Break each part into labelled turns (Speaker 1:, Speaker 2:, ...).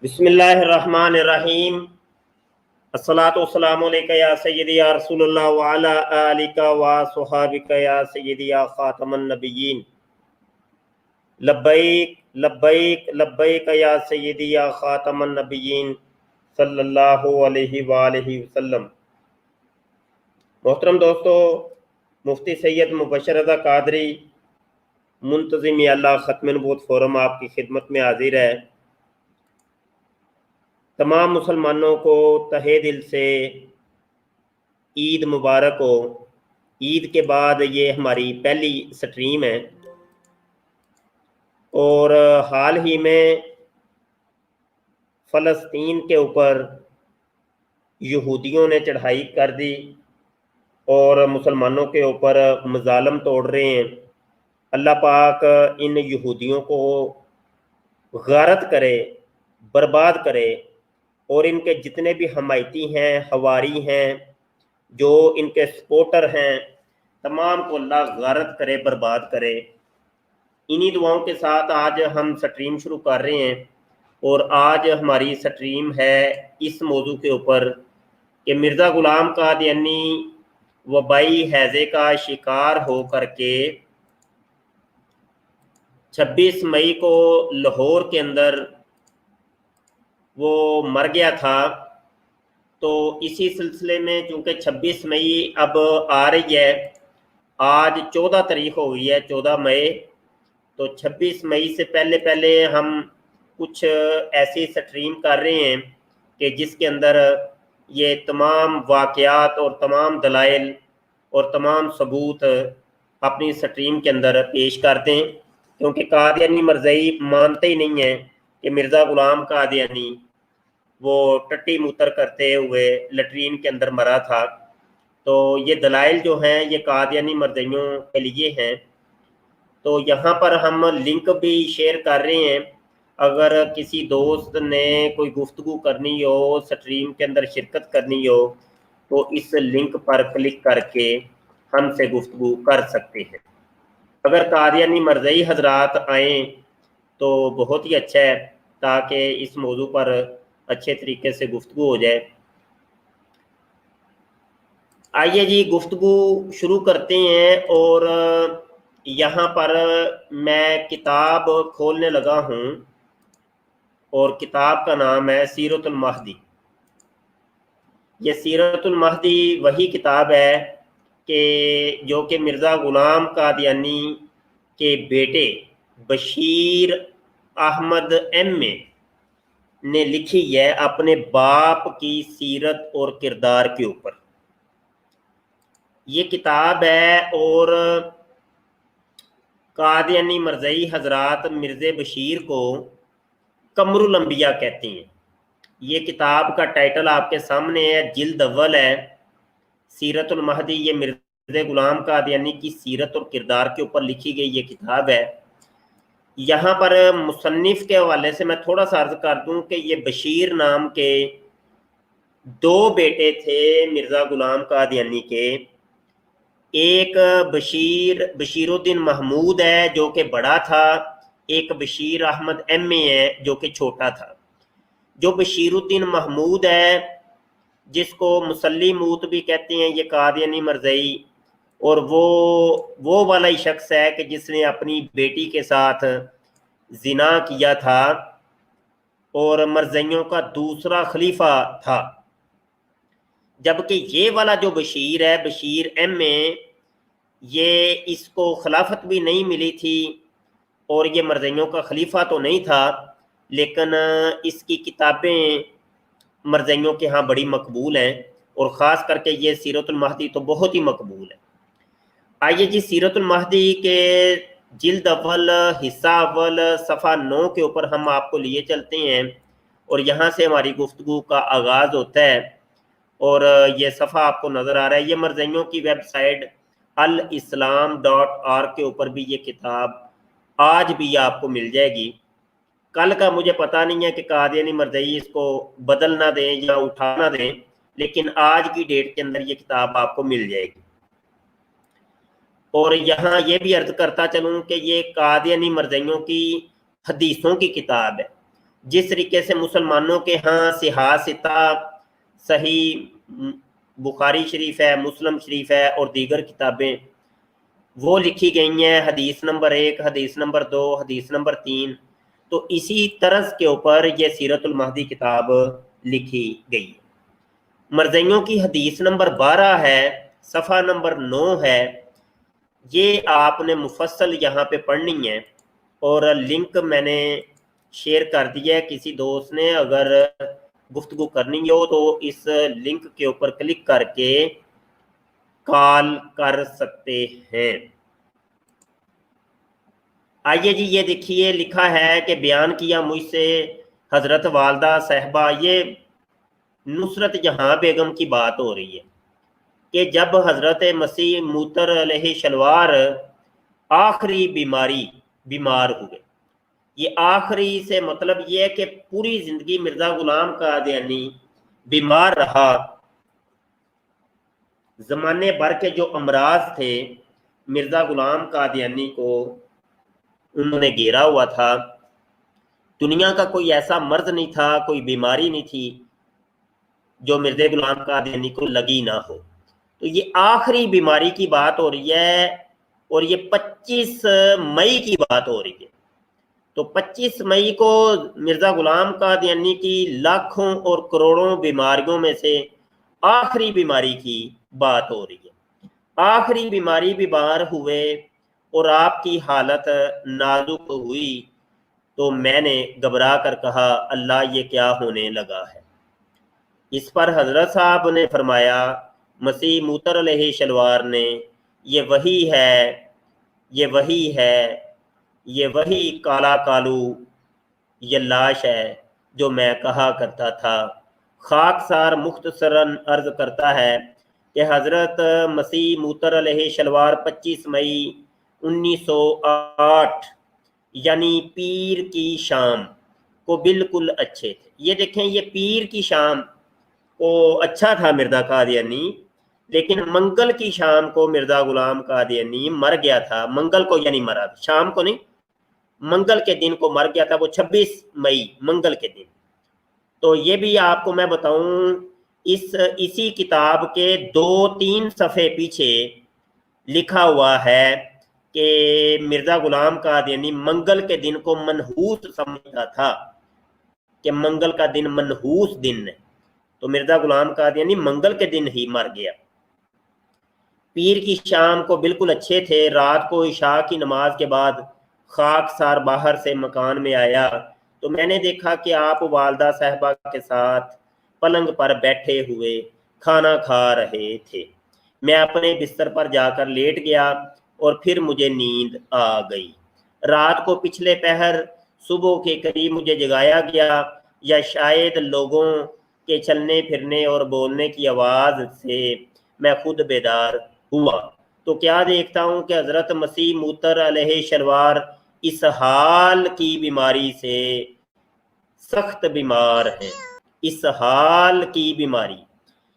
Speaker 1: बिस्मिल्लाहिर्रहमानिर्रहीम। अस्सलातु वस्सलामु अलैका या सय्यदी या रसूलल्लाह व अला आलिका व सुहाबिका या सय्यदी या खातमन नबिय्यीन। लब्बैक लब्बैक लब्बैक या सय्यदी या खातमन नबिय्यीन सल्लल्लाहु अलैहि व आलिहि वसल्लम। मोहतरम दोस्तों, मुफ्ती सैयद मुबशर रज़ा कादरी मुंतज़िम अल्लाह ख़त्म नबूवत फोरम आपकी खिदमत में हाजिर है। तमाम मुसलमानों को तहे दिल से ईद मुबारक हो। ईद के बाद ये हमारी पहली स्ट्रीम है और हाल ही में फ़लस्तीन के ऊपर यहूदियों ने चढ़ाई कर दी और मुसलमानों के ऊपर मज़ालम तोड़ रहे हैं। अल्लाह पाक इन यहूदियों को गारत करे, बर्बाद करे और इनके जितने भी हमायती हैं, हवारी हैं, जो इनके सपोर्टर हैं, तमाम को अल्लाह गारत करे, बर्बाद करे। इन्हीं दुआओं के साथ आज हम स्ट्रीम शुरू कर रहे हैं और आज हमारी स्ट्रीम है इस मौजू के ऊपर कि मिर्ज़ा ग़ुलाम कादियानी वबाई हैज़े का शिकार हो करके 26 मई को लाहौर के अंदर वो मर गया था। तो इसी सिलसिले में चूँकि 26 मई अब आ रही है, आज 14 तारीख हो गई है, 14 मई। तो 26 मई से पहले पहले हम कुछ ऐसी स्ट्रीम कर रहे हैं कि जिसके अंदर ये तमाम वाक़यात और तमाम दलाइल और तमाम सबूत अपनी स्ट्रीम के अंदर पेश करते हैं, क्योंकि कादियानी मरज़ई मानते ही नहीं हैं कि मिर्ज़ा ग़ुलाम कादियानी वो टट्टी मूतर करते हुए लटरीन के अंदर मरा था। तो ये दलाइल जो हैं ये कादियानी मरज़इयों के लिए हैं। तो यहाँ पर हम लिंक भी शेयर कर रहे हैं। अगर किसी दोस्त ने कोई गुफ्तगू करनी हो, स्ट्रीम के अंदर शिरकत करनी हो, तो इस लिंक पर क्लिक करके हमसे गुफ्तगू कर सकते हैं। अगर कादियानी मरज़ई हजरात आएँ तो बहुत ही अच्छा है, ताकि इस मौजू पर अच्छे तरीके से गुफ्तगू हो जाए। आइए जी, गुफ्तगू शुरू करते हैं। और यहाँ पर मैं किताब खोलने लगा हूँ और किताब का नाम है सीरतुल महदी। ये सीरतुल महदी वही किताब है कि जो कि मिर्ज़ा ग़ुलाम कादियानी के बेटे बशीर अहमद एम.ए. ने लिखी है अपने बाप की सीरत और किरदार के ऊपर। ये किताब है और कादियानी मरज़ई हजरात मिर्ज़े बशीर को कमरुल अंबिया कहती हैं। ये किताब का टाइटल आपके सामने है, जिल्द अव्वल है, सीरतुल महदी। ये मिर्ज़े ग़ुलाम कादियानी की सीरत और किरदार के ऊपर लिखी गई ये किताब है। यहाँ पर मुसन्निफ़ के हवाले से मैं थोड़ा सा अर्ज़ कर दूँ कि ये बशीर नाम के दो बेटे थे मिर्ज़ा ग़ुलाम कादियानी के। एक बशीरुद्दीन महमूद है जो कि बड़ा था, एक बशीर अहमद एम.ए. है जो कि छोटा था। जो बशीरुद्दीन महमूद है, जिसको मुसल्ली मूत भी कहते हैं ये कादियानी मरज़ई, और वो वाला ही शख्स है कि जिसने अपनी बेटी के साथ ज़िना किया था और मरज़इयों का दूसरा खलीफा था। जबकि ये वाला जो बशीर है, बशीर एम.ए., ये इसको खिलाफत भी नहीं मिली थी और ये मरज़इयों का खलीफा तो नहीं था, लेकिन इसकी किताबें मरज़इयों के यहाँ बड़ी मकबूल हैं और ख़ास करके ये सीरतुल महदी तो बहुत ही मकबूल है। आइए जी, सीरतुल महदी के जिल्द अव्वल हिस्सा अव्वल सफ़ा 9 के ऊपर हम आपको लिए चलते हैं और यहाँ से हमारी गुफ्तगू का आगाज़ होता है। और ये सफ़ा आपको नज़र आ रहा है, ये मरज़इयों की वेबसाइट al-islam.org के ऊपर भी ये किताब आज भी आपको मिल जाएगी। कल का मुझे पता नहीं है कि कादियानी मरज़ई इसको बदल ना दें या उठा ना दें, लेकिन आज की डेट के अंदर ये किताब आपको मिल जाएगी। और यहाँ ये भी अर्ज़ करता चलूँ कि ये कादियानी मरज़इयों की हदीसों की किताब है। जिस तरीके से मुसलमानों के यहाँ सिहासिता, सही बुखारी शरीफ है, मुस्लिम शरीफ है और दीगर किताबें वो लिखी गई हैं, हदीस नंबर 1, हदीस नंबर 2, हदीस नंबर 3, तो इसी तरज के ऊपर ये सीरतुल महदी किताब लिखी गई। मरज़इयों की हदीस नंबर 12 है, सफ़ा नंबर 9 है, ये आपने मुफस्सल यहाँ पे पढ़नी है और लिंक मैंने शेयर कर दिया है। किसी दोस्त ने अगर गुफ्तगू करनी हो तो इस लिंक के ऊपर क्लिक करके कॉल कर सकते हैं। आइए जी, ये देखिए लिखा है कि बयान किया मुझसे हज़रत वालदा साहबा, ये नुसरत जहाँ बेगम की बात हो रही है कि जब हज़रत मसीह मूतर अलैहि शलवार आखिरी बीमार हुए। ये आखिरी से मतलब ये है कि पूरी ज़िंदगी मिर्ज़ा ग़ुलाम कादियानी बीमार रहा। ज़माने भर के जो अमराज थे मिर्ज़ा ग़ुलाम कादियानी को उन्होंने घेरा हुआ था। दुनिया का कोई ऐसा मर्ज नहीं था, कोई बीमारी नहीं थी जो मिर्ज़ा ग़ुलाम कादियानी को लगी ना हो। तो ये आखिरी बीमारी की बात हो रही है और ये 25 मई की बात हो रही है। तो 25 मई को मिर्ज़ा ग़ुलाम कादियानी की लाखों और करोड़ों बीमारियों में से आखिरी बीमारी की बात हो रही है। आखिरी बीमारी बीमार हुए और आपकी हालत नाजुक हुई तो मैंने घबरा कर कहा, अल्लाह ये क्या होने लगा है। इस पर हज़रत साहब ने फरमाया, मसीह मूतर अलैहि शलवार ने, ये वही है, ये वही है, ये वही काला कालू, ये लाश है जो मैं कहा करता था। खाकसार मुख्तसरन अर्ज करता है कि हज़रत मसीह मूतर अलैहि शलवार 25 मई 1908 यानी पीर की शाम को बिल्कुल अच्छे थे। ये देखें, ये पीर की शाम को अच्छा था मिर्ज़ा कादियानी, लेकिन मंगल की शाम को मिर्ज़ा ग़ुलाम कादियानी मर गया था। मंगल को यानी मरा, शाम को नहीं, मंगल के दिन को मर गया था, वो 26 मई मंगल के दिन। तो ये भी आपको मैं बताऊं, इसी किताब के 2-3 सफ़े पीछे लिखा हुआ है कि मिर्ज़ा ग़ुलाम कादियानी मंगल के दिन को मनहूस समझता था कि मंगल का दिन मनहूस दिन है, तो मिर्ज़ा ग़ुलाम कादियानी मंगल के दिन ही मर गया। पीर की शाम को बिल्कुल अच्छे थे। रात को इशा की नमाज के बाद खाकसार बाहर से मकान में आया तो मैंने देखा कि आप वालदा साहबा के साथ पलंग पर बैठे हुए खाना खा रहे थे। मैं अपने बिस्तर पर जाकर लेट गया और फिर मुझे नींद आ गई। रात को पिछले पहर सुबह के करीब मुझे जगाया गया, या शायद लोगों के चलने फिरने और बोलने की आवाज़ से मैं खुद बेदार हुआ तो क्या देखता हूँ कि हज़रत मसीह मूतर अलैहि शलवार इस हाल की बीमारी से सख्त बीमार हैं। इस हाल की बीमारी,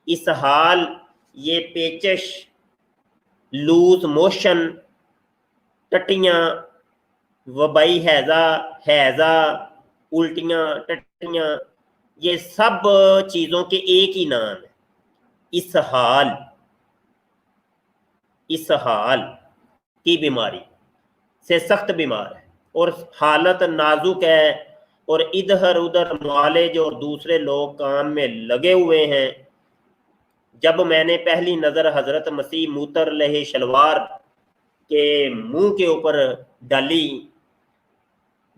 Speaker 1: इस हाल, ये पेचश, लूज मोशन, टट्टियाँ, वबाई हैज़ा, उल्टियाँ, टट्टियाँ, ये सब चीज़ों के एक ही नाम है। इस हाल की बीमारी से सख्त बीमार है और हालत नाजुक है और इधर उधर मुआलिज और दूसरे लोग काम में लगे हुए हैं। जब मैंने पहली नज़र हज़रत मसीह मूतर अलैहि शलवार के मुंह के ऊपर डाली,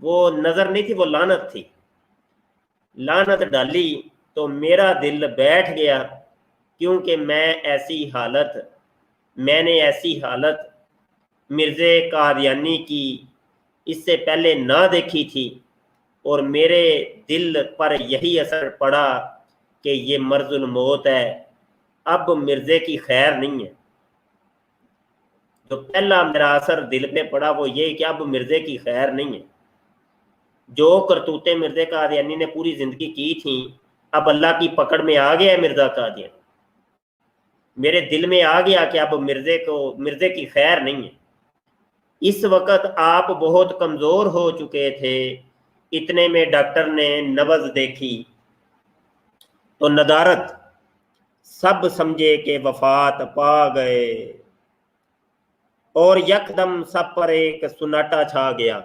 Speaker 1: वो नज़र नहीं थी, वो लानत थी। लानत डाली तो मेरा दिल बैठ गया, क्योंकि मैंने ऐसी हालत मिर्ज़े कादियानी की इससे पहले ना देखी थी और मेरे दिल पर यही असर पड़ा कि ये मर्ज़ुल मौत है, अब मिर्ज़े की खैर नहीं है। जो पहला मेरा असर दिल पे पड़ा वो ये कि अब मिर्ज़े की खैर नहीं है। जो करतूतें मिर्ज़े कादियानी ने पूरी ज़िंदगी की थी, अब अल्लाह की पकड़ में आ गया है मिर्ज़ा कादियानी। मेरे दिल में आ गया कि अब मिर्ज़े की खैर नहीं है। इस वक़्त आप बहुत कमज़ोर हो चुके थे, इतने में डॉक्टर ने नब्ज देखी तो नदारत, सब समझे कि वफात पा गए, और यकदम सब पर एक सुनाटा छा गया।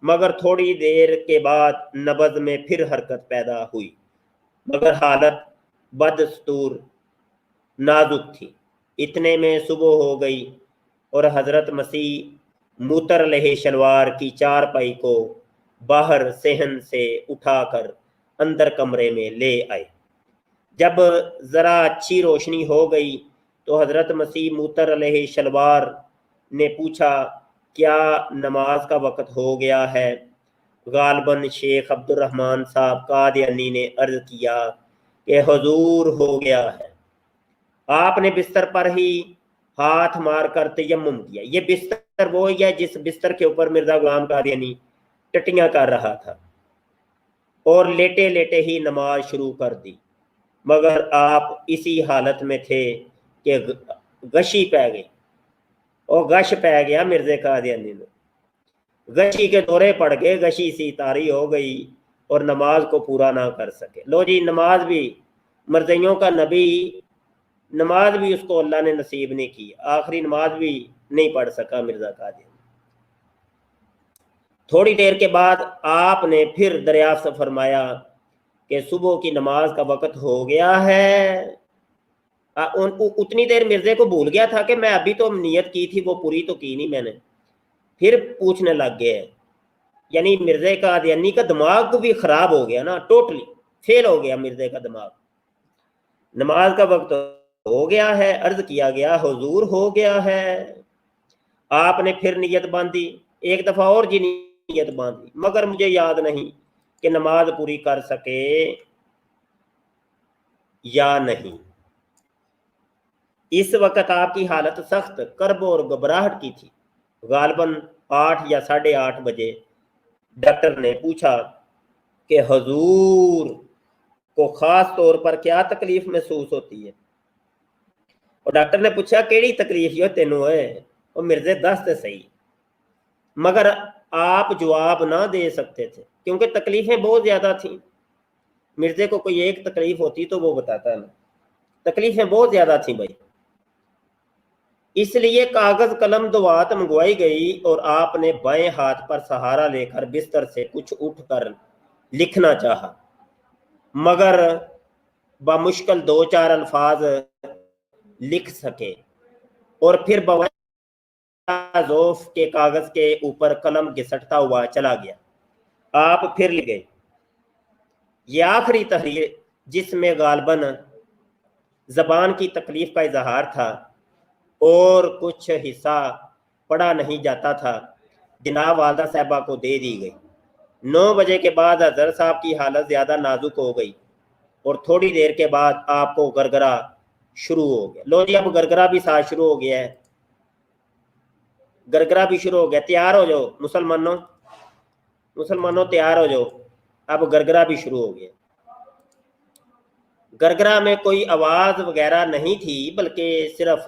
Speaker 1: मगर थोड़ी देर के बाद नब्ज में फिर हरकत पैदा हुई, मगर हालत बदस्तूर नाजुक थी। इतने में सुबह हो गई और हजरत मसीह मुतर लहे शलवार की चारपाई को बाहर सेहन से उठाकर अंदर कमरे में ले आए। जब ज़रा अच्छी रोशनी हो गई तो हजरत मसीह मुतर अलैहि शलवार ने पूछा, क्या नमाज का वक़्त हो गया है? गालबन शेख अब्दुर्रहमान साहब कादियानी ने अर्ज किया कि हुजूर हो गया है। आपने बिस्तर पर ही हाथ मार कर तयम्मुम किया। ये बिस्तर वो ही है जिस बिस्तर के ऊपर मिर्जा गुलाम कादियानी टट्टियां कर रहा था, और लेटे लेटे ही नमाज शुरू कर दी। मगर आप इसी हालत में थे कि गशी पै गई, और गश पै गया मिर्जे कादियानी ने। गशी के दौरे पड़ गए, गशी सी तारी हो गई और नमाज को पूरा ना कर सके। लो जी, नमाज भी मर्जियों का नबी, नमाज भी उसको अल्लाह ने नसीब नहीं की, आखिरी नमाज भी नहीं पढ़ सका मिर्जा कादियानी। थोड़ी देर के बाद आपने फिर दरियाफ्त फरमाया कि सुबह की नमाज का वक़्त हो गया है। उतनी देर मिर्जे को भूल गया था कि मैं अभी तो नियत की थी, वो पूरी तो की नहीं मैंने। फिर पूछने लग गए, यानी मिर्जे कादियानी का दिमाग भी खराब हो गया ना, टोटली फेल हो गया मिर्जे का दिमाग। नमाज का वक्त हो गया है, अर्ज किया गया हुजूर हो गया है। आपने फिर नियत बांधी, एक दफा और जी नियत बांधी, मगर मुझे याद नहीं कि नमाज पूरी कर सके या नहीं। इस वक्त आपकी हालत सख्त कर्ब और घबराहट की थी। गालबन 8 या 8:30 बजे डॉक्टर ने पूछा कि हुजूर को खास तौर पर क्या तकलीफ महसूस होती है? और डॉक्टर ने पूछा, केड़ी तकलीफ जो तेनू है? और मिर्जे दस ते सही। मगर आप जवाब ना दे सकते थे क्योंकि तकलीफें बहुत ज्यादा थी। मिर्जे को कोई एक तकलीफ होती तो वो बताता ना, तकलीफें बहुत ज्यादा थी भाई। इसलिए कागज कलम दुआत मंगवाई गई और आपने बाएं हाथ पर सहारा लेकर बिस्तर से कुछ उठकर लिखना चाहा, मगर बामुश्किल 2-4 अल्फाज लिख सके, और फिर जोफ के कागज के ऊपर कलम घिसटता हुआ चला गया। आप फिर लिख गए। ये आखिरी तहरीर जिसमें गालबन जबान की तकलीफ का इजहार था और कुछ हिस्सा पढ़ा नहीं जाता था, जनाब वालदा साहबा को दे दी गई। 9 बजे के बाद हजरत साहब की हालत ज़्यादा नाजुक हो गई और थोड़ी देर के बाद आपको गरगरा शुरू हो गया। लो जी, अब गरगरा भी साथ शुरू हो गया है, गरगरा भी शुरू हो गया। तैयार हो जाओ मुसलमानों, मुसलमानों तैयार हो जाओ, अब गरगरा भी शुरू हो गया। गरगरा में कोई आवाज़ वगैरह नहीं थी, बल्कि सिर्फ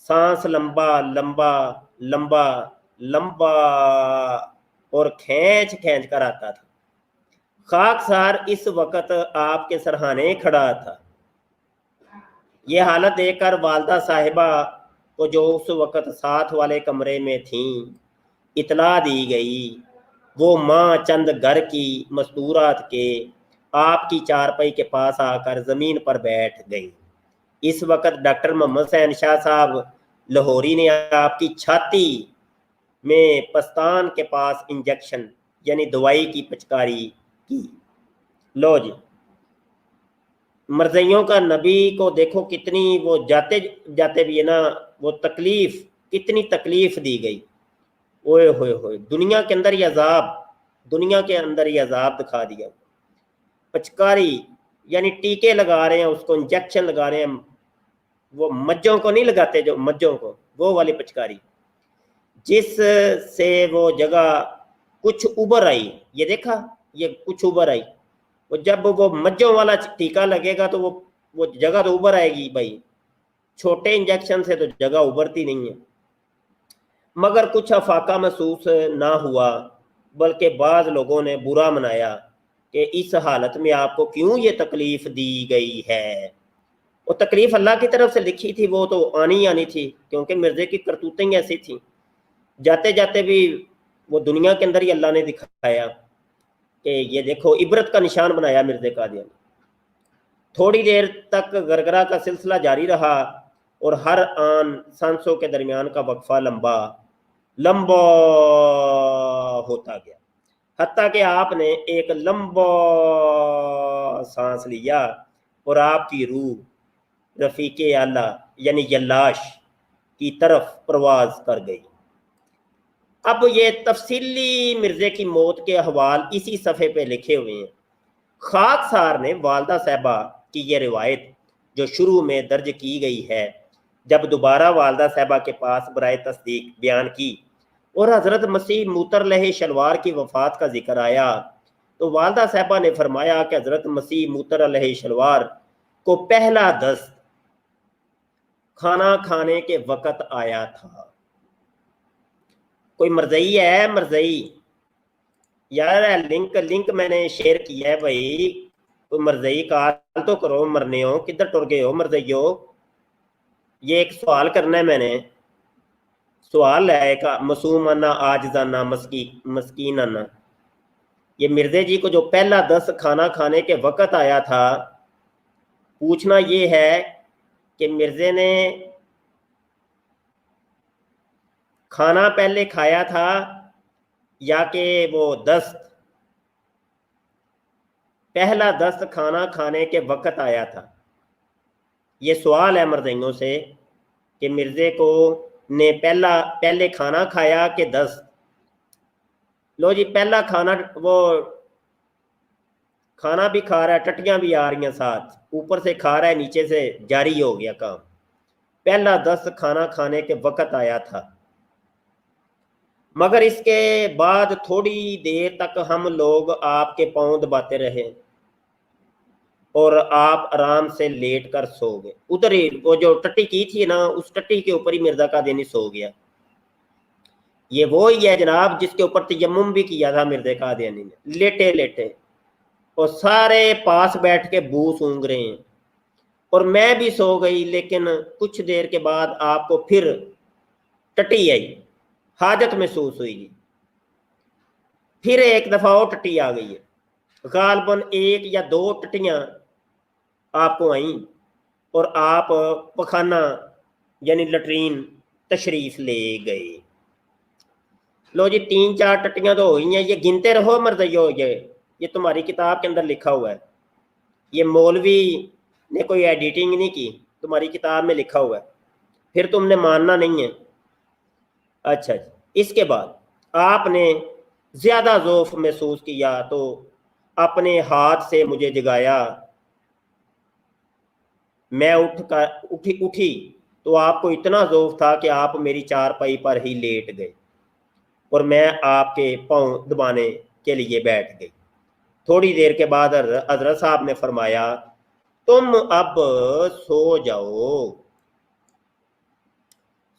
Speaker 1: सांस लंबा लंबा लंबा लंबा और खींच खींच कर आता था। खाकसार इस वक्त आपके सरहाने खड़ा था। यह हालत देखकर वालदा साहिबा को, जो उस वक्त साथ वाले कमरे में थी, इतला दी गई। वो माँ चंद घर की मस्तूरात के आपकी चारपाई के पास आकर ज़मीन पर बैठ गई। इस वक्त डॉक्टर मोहम्मद हुसैन शाह साहब लाहौरी ने आपकी छाती में पस्तान के पास इंजेक्शन यानी दवाई की पिचकारी की। लो जी, मर्जियों का नबी को देखो कितनी वो जाते जाते भी है ना, वो तकलीफ, कितनी तकलीफ दी गई। ओए होए होए, दुनिया के अंदर ये अजाब, दुनिया के अंदर ये अजाब दिखा दिया। पिचकारी यानी टीके लगा रहे हैं उसको, इंजेक्शन लगा रहे हैं। वो मज्जों को नहीं लगाते, जो मज्जों को, वो वाली पिचकारी, जिस से वो जगह कुछ उबर आई। ये देखा, ये कुछ उबर आई। वो जब वो मज्जों वाला टीका लगेगा तो वो जगह तो उबर आएगी भाई। छोटे इंजेक्शन से तो जगह उबरती नहीं है। मगर कुछ अफाका महसूस ना हुआ। बल्कि बाज़ लोगों ने बुरा मनाया कि इस हालत में आपको क्यों ये तकलीफ़ दी गई है। वो तकलीफ़ अल्लाह की तरफ से लिखी थी, वो तो आनी आनी थी, क्योंकि मिर्ज़े की करतूतें ही ऐसी थी। जाते जाते भी वो दुनिया के अंदर ही अल्लाह ने दिखाया कि ये देखो, इबरत का निशान बनाया मिर्ज़े कादियानी। थोड़ी देर तक गरगरा का सिलसिला जारी रहा और हर आन सांसों के दरमियान का वक्फा लंबा लंबा होता गया, हत्ता कि आपने एक लंबा सांस लिया और आपकी रूह रफीके आला यानी यल्लाश की तरफ परवाज कर गई। अब ये तफसीली मिर्जे की मौत के अहवाल इसी सफ़े पे लिखे हुए हैं। खाकसार ने वालदा साहबा की ये रिवायत जो शुरू में दर्ज की गई है, जब दोबारा वालदा साहबा के पास बराए तस्दीक बयान की और हज़रत मसीह मूतर लहे शलवार की वफ़ात का जिक्र आया, तो वालदा साहबा ने फरमाया कि हज़रत मसीह मूतर लहे शलवार को पहला दस्त खाना खाने के वक़्त आया था। कोई मरज़ई है? मरज़ई यार, लिंक मैंने शेयर किया है भाई। कोई मरज़ई कॉल तो करो, मरने हो किधर टुर गए हो मरज़इयो। ये एक सवाल करना है मैंने, सवाल है एक मसूमाना आजजाना मस्कीनाना। ये मिर्जे जी को जो पहला 10 खाना खाने के वक़्त आया था, पूछना ये है कि मिर्जे ने खाना पहले खाया था या कि वो दस्त पहला दस्त खाना खाने के वक़्त आया था। ये सवाल है मर्दइयों से कि मिर्जे को ने पहले खाना खाया कि दस्त। लो जी, पहला खाना, वो खाना भी खा रहा है, टट्टियां भी आ रही हैं साथ, ऊपर से खा रहा है, नीचे से जारी हो गया काम। पहला दस्त खाना खाने के वक़्त आया था, मगर इसके बाद थोड़ी देर तक हम लोग आपके पाँव दबाते रहे और आप आराम से लेट कर सो गए। उधर ही वो जो टट्टी की थी ना, उस टट्टी के ऊपर ही मिर्जा कादियानी सो गया। ये वो ही है जनाब जिसके ऊपर तयम्मुम भी किया था मिर्जा कादियानी ने, लेटे लेटे, और सारे पास बैठ के बू सूंघ रहे हैं और मैं भी सो गई। लेकिन कुछ देर के बाद आपको फिर टट्टी आई, हाजत महसूस हुई, फिर एक दफा और टट्टी आ गई है। गालबन 1 या 2 टट्टियां आपको आई और आप पखाना यानी लटरीन तशरीफ ले गए। लो जी, 3-4 टट्टियां तो हो गई हैं। ये गिनते रहो मर्दइयो, ये तुम्हारी किताब के अंदर लिखा हुआ है। ये मौलवी ने कोई एडिटिंग नहीं की, तुम्हारी किताब में लिखा हुआ है, फिर तुमने मानना नहीं है। अच्छा जी, इसके बाद आपने ज्यादा ज़ौफ महसूस किया तो अपने हाथ से मुझे जगाया। मैं उठी तो आपको इतना ज़ौफ था कि आप मेरी चारपाई पर ही लेट गए और मैं आपके पाँव दबाने के लिए बैठ गई। थोड़ी देर के बाद हजरत साहब ने फरमाया, तुम अब सो जाओ,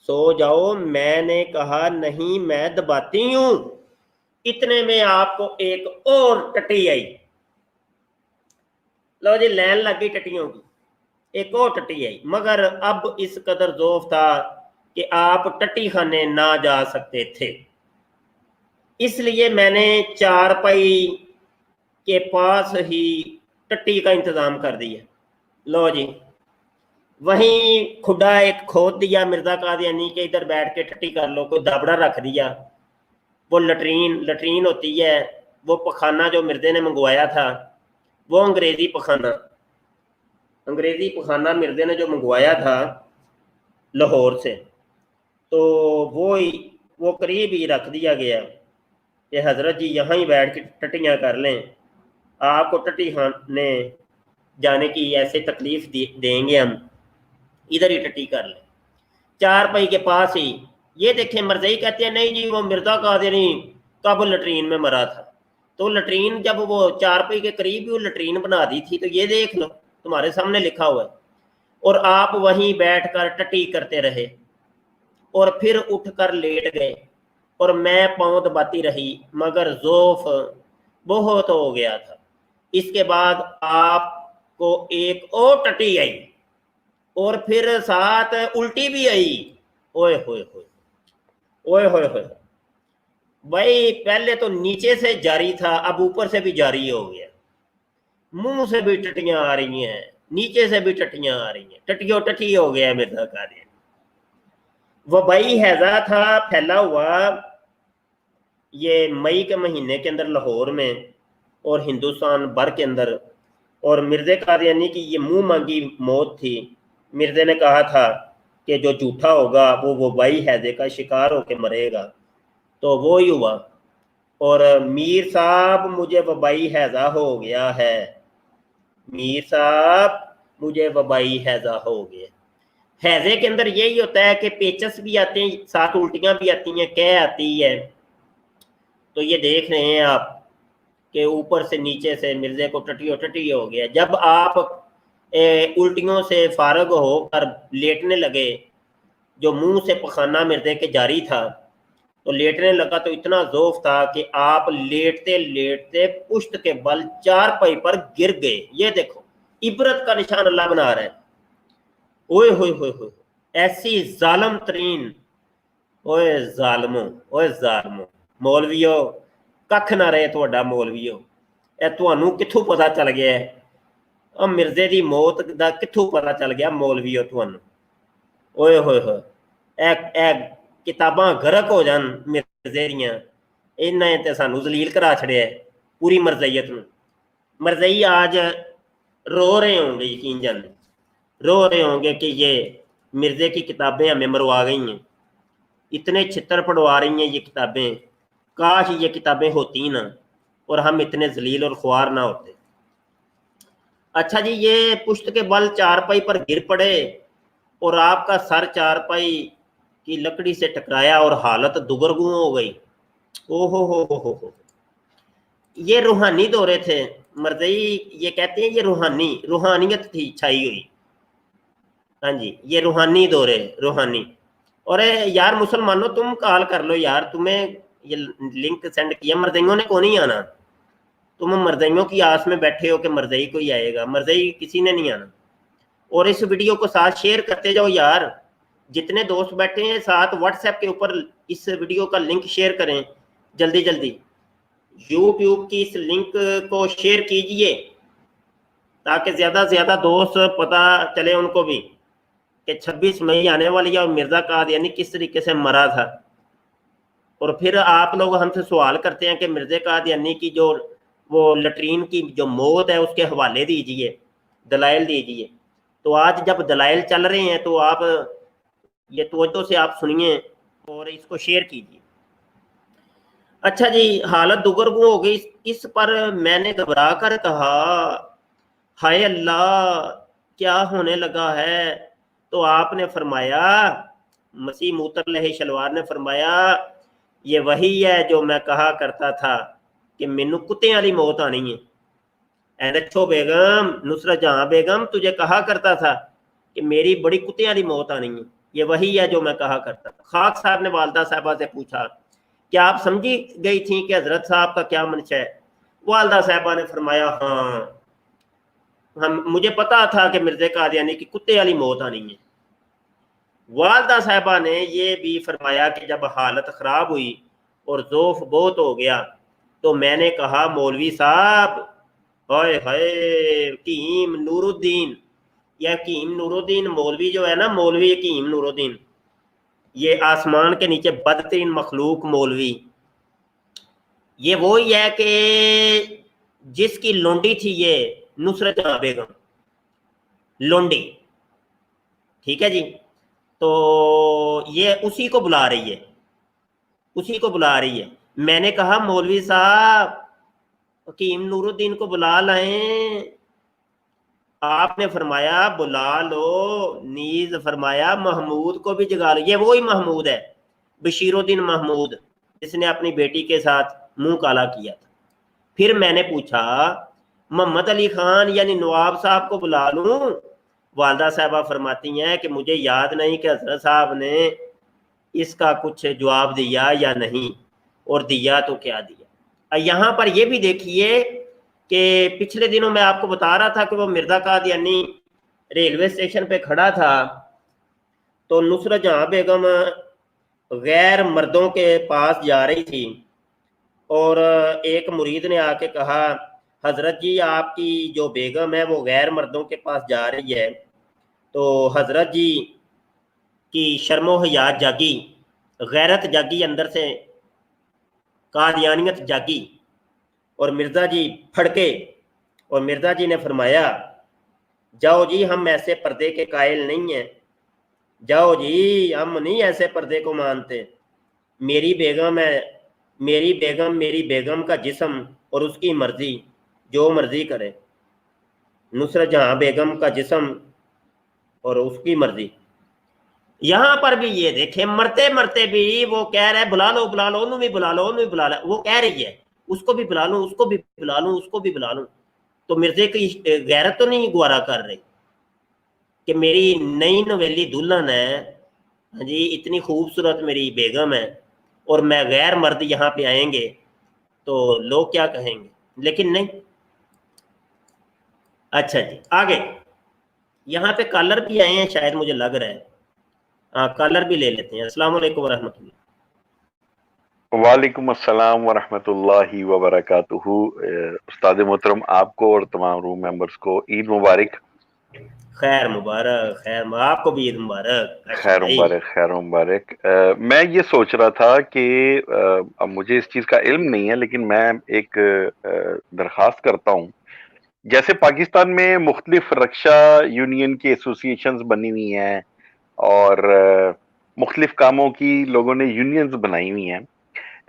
Speaker 1: सो जाओ। मैंने कहा, नहीं, मैं दबाती हूं। इतने में आपको एक और टट्टी आई। लो जी, लैन लग गई टट्टियों की, एक और टट्टी आई, मगर अब इस कदर ज़ौफ था कि आप टट्टी खाने ना जा सकते थे। इसलिए मैंने चारपाई के पास ही टट्टी का इंतज़ाम कर दिया। लो जी, वहीं खुदा एक खोद दिया मिर्जा कादियानी के, इधर बैठ के टट्टी कर लो। कोई दाबड़ा रख दिया। वो लटरीन होती है, वो पखाना जो मिर्जे ने मंगवाया था, वो अंग्रेजी पखाना मिर्जे ने जो मंगवाया था लाहौर से, तो वो करीब ही रख दिया गया कि हजरत जी यहाँ ही बैठ के टट्टियाँ कर लें, आपको टट्टी खाने जाने की ऐसे तकलीफ देंगे हम, इधर ही टट्टी कर लें चारपाई के पास ही। ये देखें, मरज़ई कहते हैं नहीं जी, वो मिर्जा कादियानी कब लटरीन में मरा था। तो लटरीन जब वो चारपाई के करीब ही वो लटरीन बना दी थी, तो ये देख लो, तुम्हारे सामने लिखा हुआ है। और आप वहीं बैठकर टट्टी करते रहे और फिर उठकर लेट गए اور میں پاؤں دباتی رہی مگر ذوف بہت ہو گیا تھا۔ اس کے بعد آپ کو ایک اور ٹٹی آئی اور پھر ساتھ الٹی بھی آئی۔ اوئے ہوئے ہوئے اوئے ہوئے ہوئے بھائی، پہلے تو نیچے سے جاری تھا، اب اوپر سے بھی جاری ہو گیا، منہ سے بھی ٹٹیاں آ رہی ہیں، نیچے سے بھی ٹٹیاں آ رہی ہیں، ٹٹیوں ٹٹی ہو گیا مرزا قادیانی۔ وبائی ہیضہ تھا پھیلا ہوا، یہ مئی کے مہینے کے اندر لاہور میں اور ہندوستان بھر کے اندر، اور مرزا قادیانی کی یہ منہ مانگی موت تھی۔ مرزا نے کہا تھا کہ جو جھوٹا ہوگا وہ وبائی ہیضے کا شکار ہو کے مرے گا، تو وہی ہوا۔ اور میر صاحب مجھے وبائی ہیضہ ہو گیا ہے، میر صاحب مجھے وبائی ہیضہ ہو گیا۔ ہیضے کے اندر یہی ہوتا ہے کہ پیچس بھی آتے ہیں، ساتھ الٹیاں بھی آتی ہیں، قے آتی ہے۔ تو یہ دیکھ رہے ہیں آپ کہ اوپر سے نیچے سے مرزے کو ٹٹی ہو گیا۔ جب آپ الٹیوں سے فارغ ہو کر لیٹنے لگے، جو منہ سے پخانہ مرزے کے جاری تھا، تو لیٹنے لگا تو اتنا ذوف تھا کہ آپ لیٹتے لیٹتے پشت کے بل چارپائی پر گر گئے۔ یہ دیکھو عبرت کا نشان اللہ بنا رہا ہے۔ اوئے ہوئے ہوئے ہوئے ایسی ظالم ترین، اوئے ظالموں، اوئے ظالموں، مولویو ککھ نہ رہے تہاڈا مولویو، اے تانوں کتھوں پتہ چل گیا ہے؟ او مرزے دی موت دا کتھوں پتہ چل گیا مولویو تانوں؟ اوئے ہوئے ہوئے اے کتاباں غرق ہو جان مرزے دیاں، انہاں تے سانوں ذلیل کرا چھڑیا ہے پوری مرزائیت نوں۔ مرزائی آج رو رہے ہوں گے، یقین جانے رو رہے ہوں گے کہ یہ مرزے کی کتابیں ہمیں مروا گئی ہیں، اتنے چھتر پڑوا رہی ہیں یہ کتابیں، کاش یہ کتابیں ہوتی نا اور ہم اتنے ذلیل اور خوار نہ ہوتے۔ اچھا جی، یہ پشت کے بل چارپائی پر گر پڑے اور آپ کا سر چارپائی کی لکڑی سے ٹکرایا اور حالت دگرگوں ہو گئی۔ او ہو یہ روحانی دورے تھے۔ مرزائی یہ کہتے ہیں یہ روحانیت تھی چھائی ہوئی۔ ہاں جی، یہ روحانی دورے، روحانی۔ اور یار مسلمانوں تم کال کر لو یار، تمہیں یہ لنک سینڈ کیا، مرزائیوں نے کون نہیں آنا؟ تم مرزائیوں کی آس میں بیٹھے ہو کہ مرزائی کوئی آئے گا، مرزائی کسی نے نہیں آنا۔ اور اس ویڈیو کو ساتھ شیئر کرتے جاؤ یار، جتنے دوست بیٹھے ہیں ساتھ واٹس ایپ کے اوپر اس ویڈیو کا لنک شیئر کریں جلدی جلدی، یوٹیوب کی اس لنک کو شیئر کیجئے تاکہ زیادہ سے زیادہ دوست پتہ چلے ان کو بھی کہ 26 مئی آنے والی ہے اور مرزا قادیانی کس طریقے سے مرا تھا۔ اور پھر آپ لوگ ہم سے سوال کرتے ہیں کہ مرزا قادیانی کی جو وہ لٹرین کی جو موت ہے اس کے حوالے دیجئے، دلائل دیجئے۔ تو آج جب دلائل چل رہے ہیں تو آپ یہ توجہ سے آپ سنیے اور اس کو شیئر کیجئے۔ اچھا جی، حالت دگرگوں ہو گئی، اس پر میں نے گھبرا کر کہا ہائے اللہ کیا ہونے لگا ہے؟ تو آپ نے فرمایا، مسیح موت علیہ شلوار نے فرمایا یہ وہی ہے جو میں کہا کرتا تھا کہ مینوں کتےاں والی موت آنی ہے۔ اے رچھو بیگم، نصرت جہاں بیگم، تجھے کہا کرتا تھا کہ میری بڑی کتےاں والی موت آنی ہے، یہ وہی ہے جو میں کہا کرتا تھا۔ خاک صاحب نے والدہ صاحبہ سے پوچھا کیا آپ سمجھی گئی تھیں کہ حضرت صاحب کا کیا منشا ہے؟ والدہ صاحبہ نے فرمایا ہاں، مجھے پتا تھا کہ مرزا قادیانی کی کتے والی موت آنی ہے۔ والدہ صاحبہ نے یہ بھی فرمایا کہ جب حالت خراب ہوئی اور ذوف بہت ہو گیا تو میں نے کہا مولوی صاحب، ہائے ہائے، حکیم نور الدین، یہ حکیم نور الدین مولوی جو ہے نا، مولوی حکیم نور الدین، یہ آسمان کے نیچے بدترین مخلوق مولوی، یہ وہی ہے کہ جس کی لونڈی تھی یہ نصرت جہاں بیگم، لونڈی، ٹھیک ہے جی۔ تو یہ اسی کو بلا رہی ہے، اسی کو بلا رہی ہے۔ میں نے کہا مولوی صاحب حکیم نور الدین کو بلا لائیں، آپ نے فرمایا بلا لو، نیز فرمایا محمود کو بھی جگا لو، یہ وہی محمود ہے، بشیر الدین محمود، جس نے اپنی بیٹی کے ساتھ منہ کالا کیا تھا۔ پھر میں نے پوچھا محمد علی خان یعنی نواب صاحب کو بلا لوں؟ والدہ صاحبہ فرماتی ہیں کہ مجھے یاد نہیں کہ حضرت صاحب نے اس کا کچھ جواب دیا یا نہیں، اور دیا تو کیا دیا۔ یہاں پر یہ بھی دیکھیے کہ پچھلے دنوں میں آپ کو بتا رہا تھا کہ وہ مرزا قادیانی ریلوے اسٹیشن پہ کھڑا تھا، تو نصرت جہاں بیگم غیر مردوں کے پاس جا رہی تھی، اور ایک مرید نے آ کے کہا حضرت جی آپ کی جو بیگم ہے وہ غیر مردوں کے پاس جا رہی ہے، تو حضرت جی کی شرم و حیا جاگی، غیرت جاگی، اندر سے قادیانیت جاگی، اور مرزا جی پھڑکے، اور مرزا جی نے فرمایا جاؤ جی ہم ایسے پردے کے قائل نہیں ہیں، جاؤ جی ہم نہیں ایسے پردے کو مانتے، میری بیگم ہے، میری بیگم کا جسم اور اس کی مرضی، جو مرضی کرے، نصرت جہاں بیگم کا جسم اور اس کی مرضی۔ یہاں پر بھی یہ دیکھیں مرتے مرتے بھی وہ کہہ رہے بلا لو انہوں بھی بلا لو، وہ کہہ رہی ہے اس کو بھی بلا لوں، اس کو بھی بلا لوں، اس کو بھی بلا لوں، تو مرزے کی غیرت تو نہیں گوارا کر رہی کہ میری نئی نویلی دلہن ہے جی، اتنی خوبصورت میری بیگم ہے، اور میں غیر مرد یہاں پہ آئیں گے تو لوگ کیا کہیں گے، لیکن نہیں۔ اچھا جی آگے، یہاں پہ کالر بھی آئے ہیں شاید مجھے لگ رہا ہے، کالر بھی لے لیتے ہیں۔ السلام علیکم ورحمۃ اللہ۔
Speaker 2: وعلیکم السلام ورحمۃ اللہ وبرکاتہ۔ استاد محترم آپ کو اور تمام روم ممبرز کو عید مبارک۔
Speaker 1: خیر مبارک، خیر آپ کو بھی عید مبارک۔
Speaker 2: خیر مبارک، خیر مبارک۔ میں یہ سوچ رہا تھا کہ اب مجھے اس چیز کا علم نہیں ہے، لیکن میں ایک درخواست کرتا ہوں، جیسے پاکستان میں مختلف رکشا یونین کی ایسوسی ایشنز بنی ہوئی ہیں اور مختلف کاموں کی لوگوں نے یونینز بنائی ہوئی ہیں،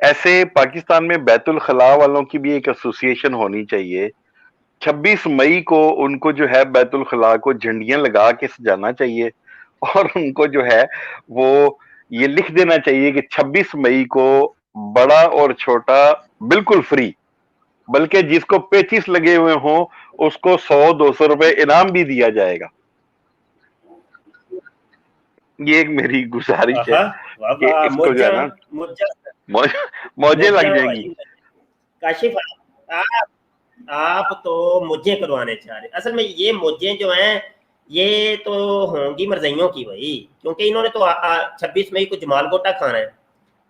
Speaker 2: ایسے پاکستان میں بیت الخلاء والوں کی بھی ایک ایسوسی ایشن ہونی چاہیے۔ 26 مئی کو ان کو جو ہے بیت الخلاء کو جھنڈیاں لگا کے سجانا چاہیے، اور ان کو جو ہے وہ یہ لکھ دینا چاہیے کہ 26 مئی کو بڑا اور چھوٹا بالکل فری، بلکہ جس کو پیچیس لگے ہوئے ہوں اس کو 100-200 روپے انعام بھی دیا جائے گا۔ یہ ایک میری گزارش ہے کہ اس کو جو ہے نا موجیں لگ جائیں گی۔
Speaker 1: کاشف آپ تو موجیں کروانے چاہ رہے، اصل میں یہ موجیں جو ہیں یہ تو ہوں گی مرزائیوں کی بھائی، کیونکہ انہوں نے تو 26 مئی کو جمال گوٹا کھانا ہے،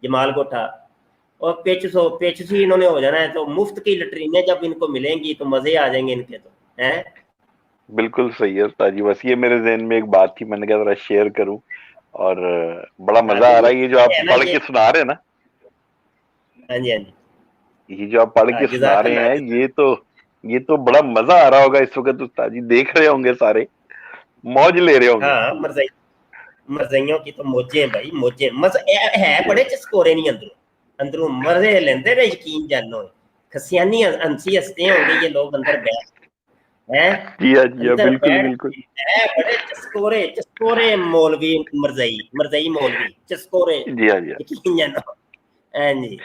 Speaker 1: جمال گوٹا، اور پیچسی انہوں نے ہو جانا ہے، تو مفت کی لٹرینیں جب ان کو ملیں گی تو مزے آ جائیں گے ان کے تو ہیں۔
Speaker 2: بالکل صحیح ہے استاد جی، بس یہ میرے ذہن میں ایک بات تھی، میں نے کہا ذرا شیئر کروں، اور بڑا مزہ آ رہا ہے یہ جو آپ پڑھ کے سنا رہے ہیں نا،
Speaker 1: ہاں جی ہاں جی،
Speaker 2: یہ جو آپ پڑھ کے سنا رہے ہیں یہ تو بڑا مزہ آ رہا ہوگا اس وقت استاد جی، دیکھ رہے ہوں گے سارے، موج لے رہے ہوں گے۔
Speaker 1: ہاں مرزائیوں کی تو موجیں بھائی، موجیں ہے بڑے چسکورے نہیں، اندروں مزے لیندے نے، یقین جانو خسیانی انسی ہستے ہوں گے یہ لوگ اندر بیٹھ ہیں،
Speaker 2: جی ہاں جی ہاں،
Speaker 1: اندر
Speaker 2: بالکل
Speaker 1: بیٹھ
Speaker 2: بالکل،
Speaker 1: بڑے چسکورے مولوی، مرزائی مولوی چسکورے،
Speaker 2: جی ہاں جی ہاں،
Speaker 1: یقین جانو۔ ہاں جی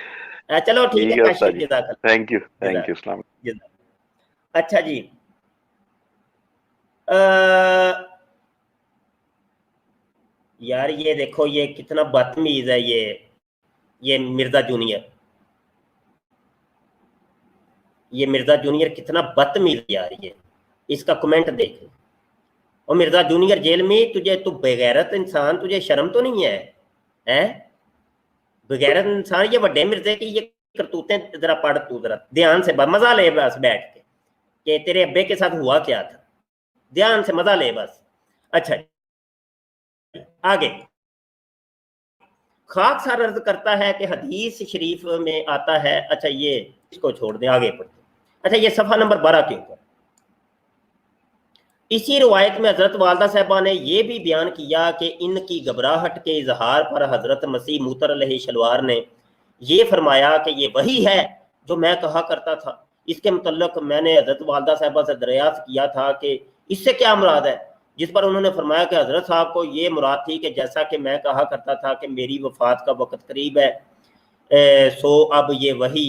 Speaker 1: چلو ٹھیک ہے
Speaker 2: استاد
Speaker 1: کاشف،
Speaker 2: جی،
Speaker 1: جزاک اللہ،
Speaker 2: تھینک یو السلام۔
Speaker 1: اچھا جی، یار یہ دیکھو یہ کتنا بدتمیز ہے یہ مرزا جونیئر، یہ مرزا جونیئر کتنا بدتمیز یار، یہ اس کا کمنٹ دیکھ، اور مرزا جونیئر جیل میں، تجھے تو بغیرت انسان، تجھے شرم تو نہیں ہے، بغیرت انسان، یہ بڑے مرزے کی یہ کرتوتیں ذرا پڑھ، تو ذرا دھیان سے مزہ لے بس بیٹھ کے کہ تیرے ابے کے ساتھ ہوا کیا تھا، دھیان سے مزہ لے بس۔ اچھا آگے، خاک سار عرض کرتا ہے کہ حدیث شریف میں آتا ہے، اچھا یہ اس کو چھوڑ دیں، آگے پڑھتے ہیں۔ اچھا یہ صفحہ نمبر 12 کے اوپر اسی روایت میں حضرت والدہ صاحبہ نے یہ بھی بیان کیا کہ ان کی گھبراہٹ کے اظہار پر حضرت مسیح موتر علیہ شلوار نے یہ فرمایا کہ یہ وہی ہے جو میں کہا کرتا تھا۔ اس کے متعلق میں نے حضرت والدہ صاحبہ سے دریافت کیا تھا کہ اس سے کیا مراد ہے، جس پر انہوں نے فرمایا کہ حضرت صاحب کو یہ مراد تھی کہ جیسا کہ میں کہا کرتا تھا کہ میری وفات کا وقت قریب ہے، سو اب یہ وہی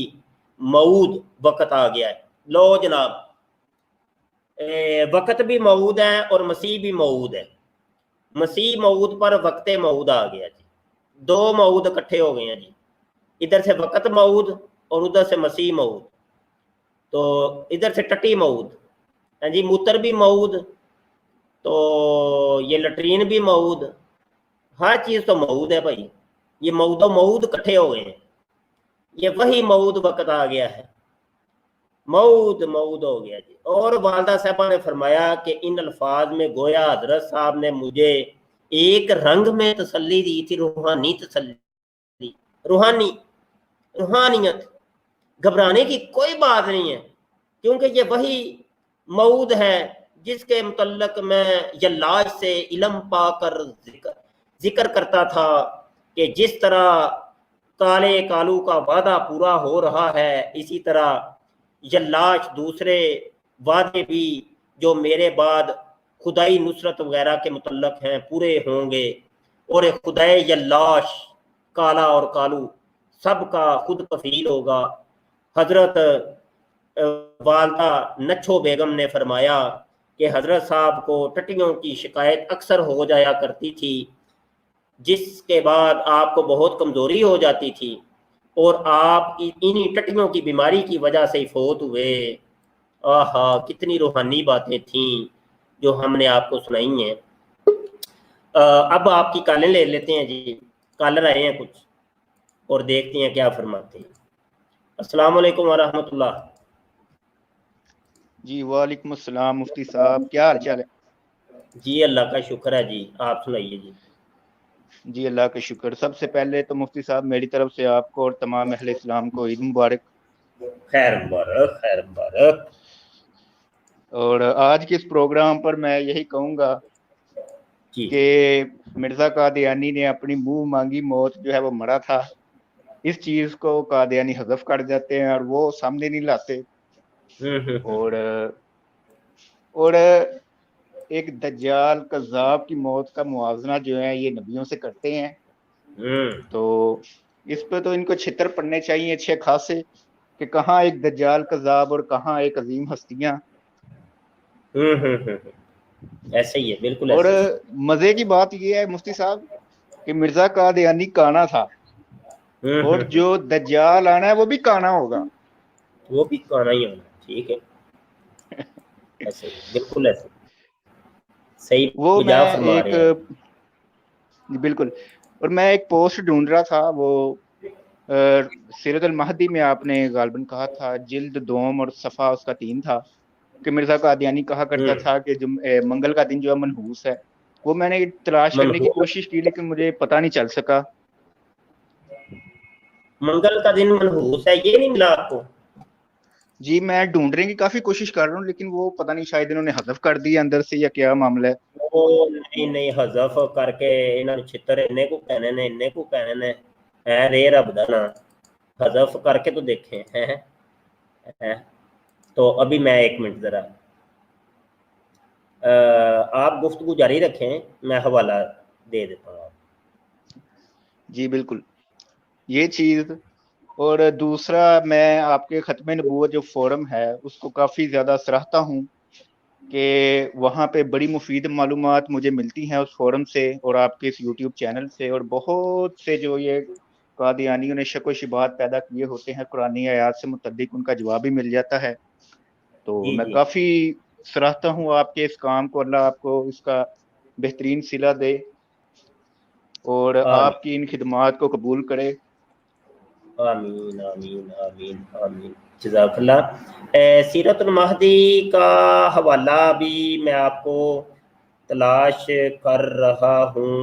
Speaker 1: موعود وقت آ گیا ہے۔ لو جناب، وقت بھی موعود ہے اور مسیح بھی موعود ہے، مسیح موعود پر وقت موعود آ گیا جی، दो मऊद इकट्ठे हो गए हैं जी, इधर से वक़्त मऊद और उधर से मसीह मऊद, तो इधर से टट्टी मऊद है जी, मूत्र भी मऊद, तो ये लटरीन भी मऊद, हर चीज़ तो मऊद है भाई। ये मऊदो मऊद इकट्ठे हो गए हैं, ये वही मऊद वक़्त आ गया है, मऊद मऊद हो गया जी। और वालदा साहबा ने फरमाया कि इन अल्फाज में गोया हजरत साहब ने मुझे एक रंग में तसल्ली दी थी, रूहानी तसल्ली, रूहानी रूहानियत। घबराने की कोई बात नहीं है, क्योंकि ये वही मऊद है जिसके मुतल्लक मैं यल्लाज से इल्म पाकर जिक्र करता था कि जिस तरह काले कालू का वादा पूरा हो रहा है, इसी तरह यल्लाज दूसरे वादे भी जो मेरे बाद खुदाई नुसरत वगैरह के मुतल्लक हैं पूरे होंगे, और खुदाई यल्लाश काला और कालू सबका खुद कफील होगा। हजरत वालदा नच्छो बेगम ने फरमाया कि हजरत साहब को टट्टियों की शिकायत अक्सर हो जाया करती थी, जिसके बाद आपको बहुत कमज़ोरी हो जाती थी और आप इन्हीं टट्टियों की बीमारी की वजह से ही फौत हुए। आहा, कितनी रूहानी बातें थीं जो हमने आपको सुनाई हैं। अब आपकी कॉलें ले लेते हैं जी, कॉलर आए हैं कुछ और देखते हैं क्या फरमाते हैं। अस्सलाम वालेकुम वरहमतुल्लाह।
Speaker 3: जी वालेकुम अस्सलाम मुफ्ती साहब, क्या हाल चाल है?
Speaker 1: जी अल्लाह का शुक्र है जी, आप सुनाइए जी।
Speaker 3: जी अल्लाह का शुक्र। सबसे पहले तो मुफ्ती साहब मेरी तरफ से आपको और तमाम अहले इस्लाम को ईद मुबारक।
Speaker 1: खैर मुबारक, खैर मुबारक।
Speaker 3: और आज के इस प्रोग्राम पर मैं यही कहूँगा कि मिर्ज़ा कादियानी ने अपनी मुंह मांगी मौत जो है वो मरा था, इस चीज़ को कादियानी हज़फ कर जाते हैं और वो सामने नहीं लाते। और एक दज्जाल कज़्ज़ाब की मौत का मुआवजना जो है ये नबियों से करते हैं, तो इस पे तो इनको छितर पड़ने चाहिए अच्छे खासे कि कहाँ एक दज्जाल कज़्ज़ाब और कहाँ एक अजीम हस्तियां।
Speaker 1: ऐसे ही है, बिल्कुल
Speaker 3: और
Speaker 1: ऐसे।
Speaker 3: मजे की बात ये है मुफ्ती साहब कि मिर्जा कादियानी काना था और जो दज्जाल आना है वो भी काना होगा,
Speaker 1: वो भी काना ही होना, ठीक है। ऐसे ही, बिल्कुल ऐसे, सही
Speaker 3: वो
Speaker 1: बुझा
Speaker 3: मैं
Speaker 1: फरमा
Speaker 3: एक
Speaker 1: रहे हैं।
Speaker 3: बिल्कुल। और मैं एक पोस्ट ढूंढ रहा था, वो सीरत अल महदी में आपने गालबन कहा था जिल्द 2 और सफ़ा उसका 3 था कि मिर्जा कादियानी कहा करता था कि जो मंगल का दिन जो है मनहूस है। वो मैंने तलाश करने की कोशिश की लेकिन मुझे पता नहीं चल सका।
Speaker 1: मंगल का दिन मनहूस है, ये नहीं मिला आपको?
Speaker 3: जी मैं ढूंढने की काफी कोशिश कर रहा हूँ लेकिन वो पता नहीं शायद इन्होंने हज़फ कर दिया अंदर से या क्या मामला है।
Speaker 1: वो नहीं हज़फ करके इन्होंने छितर इन्ने को कहने ने, इन्ने को कहने ने है रे रब दा ना, हज़फ करके तो देखें हैं। तो अभी मैं 1 मिनट ज़रा आप गुफ्तगू जारी रखें, मैं हवाला दे देता हूँ।
Speaker 3: जी बिल्कुल, ये चीज़। और दूसरा, मैं आपके ख़त्म नबूवत जो फोरम है उसको काफ़ी ज़्यादा सराहता हूँ कि वहाँ पे बड़ी मुफीद मालूमात मुझे मिलती हैं उस फोरम से और आपके इस यूट्यूब चैनल से। और बहुत से जो ये कादियानियों ने शक व शुबहात पैदा किए होते हैं कुरानी आयात से मुतल्लिक, उनका जवाब भी मिल जाता है। तो
Speaker 1: जी
Speaker 3: मैं
Speaker 1: जी
Speaker 3: काफ़ी सराहता हूँ आपके इस काम को, अल्लाह आपको इसका बेहतरीन सिला दे और
Speaker 1: आमीन
Speaker 3: आपकी इन खिदमात को कबूल करे।
Speaker 1: आमीन आमीन आमीन आमीन, जज़ाकल्लाह। सीरतुल महदी का हवाला भी मैं आपको तलाश कर रहा हूँ।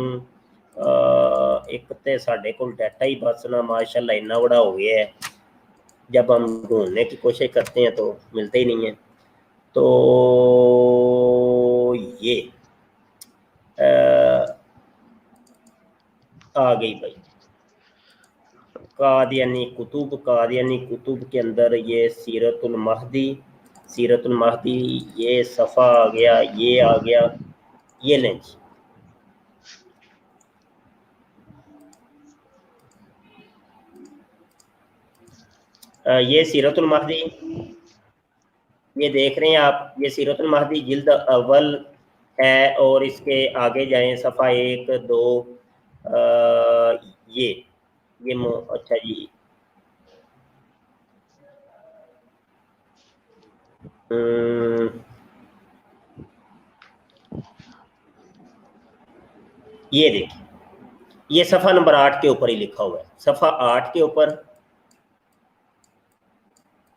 Speaker 1: एक तो साढ़े को डाटा ही बस ना माशाल्लाह इन्ना बड़ा हो गया है, जब हम ढूंढने की कोशिश करते हैं तो मिलते ही नहीं है। तो ये आ गई भाई, कादियानी कुतुब के अंदर ये सीरतुल महदी, ये सफ़ा आ गया, ये आ गया, ये लें जी। ये सीरतुल महदी, ये देख रहे हैं आप, ये सीरतुल महदी जिल्द अव्वल है और इसके आगे जाएं सफ़ा 1 2 اچھا جی یہ دیکھیں یہ صفحہ نمبر 8 کے اوپر ہی لکھا ہوا ہے, صفحہ 8 کے اوپر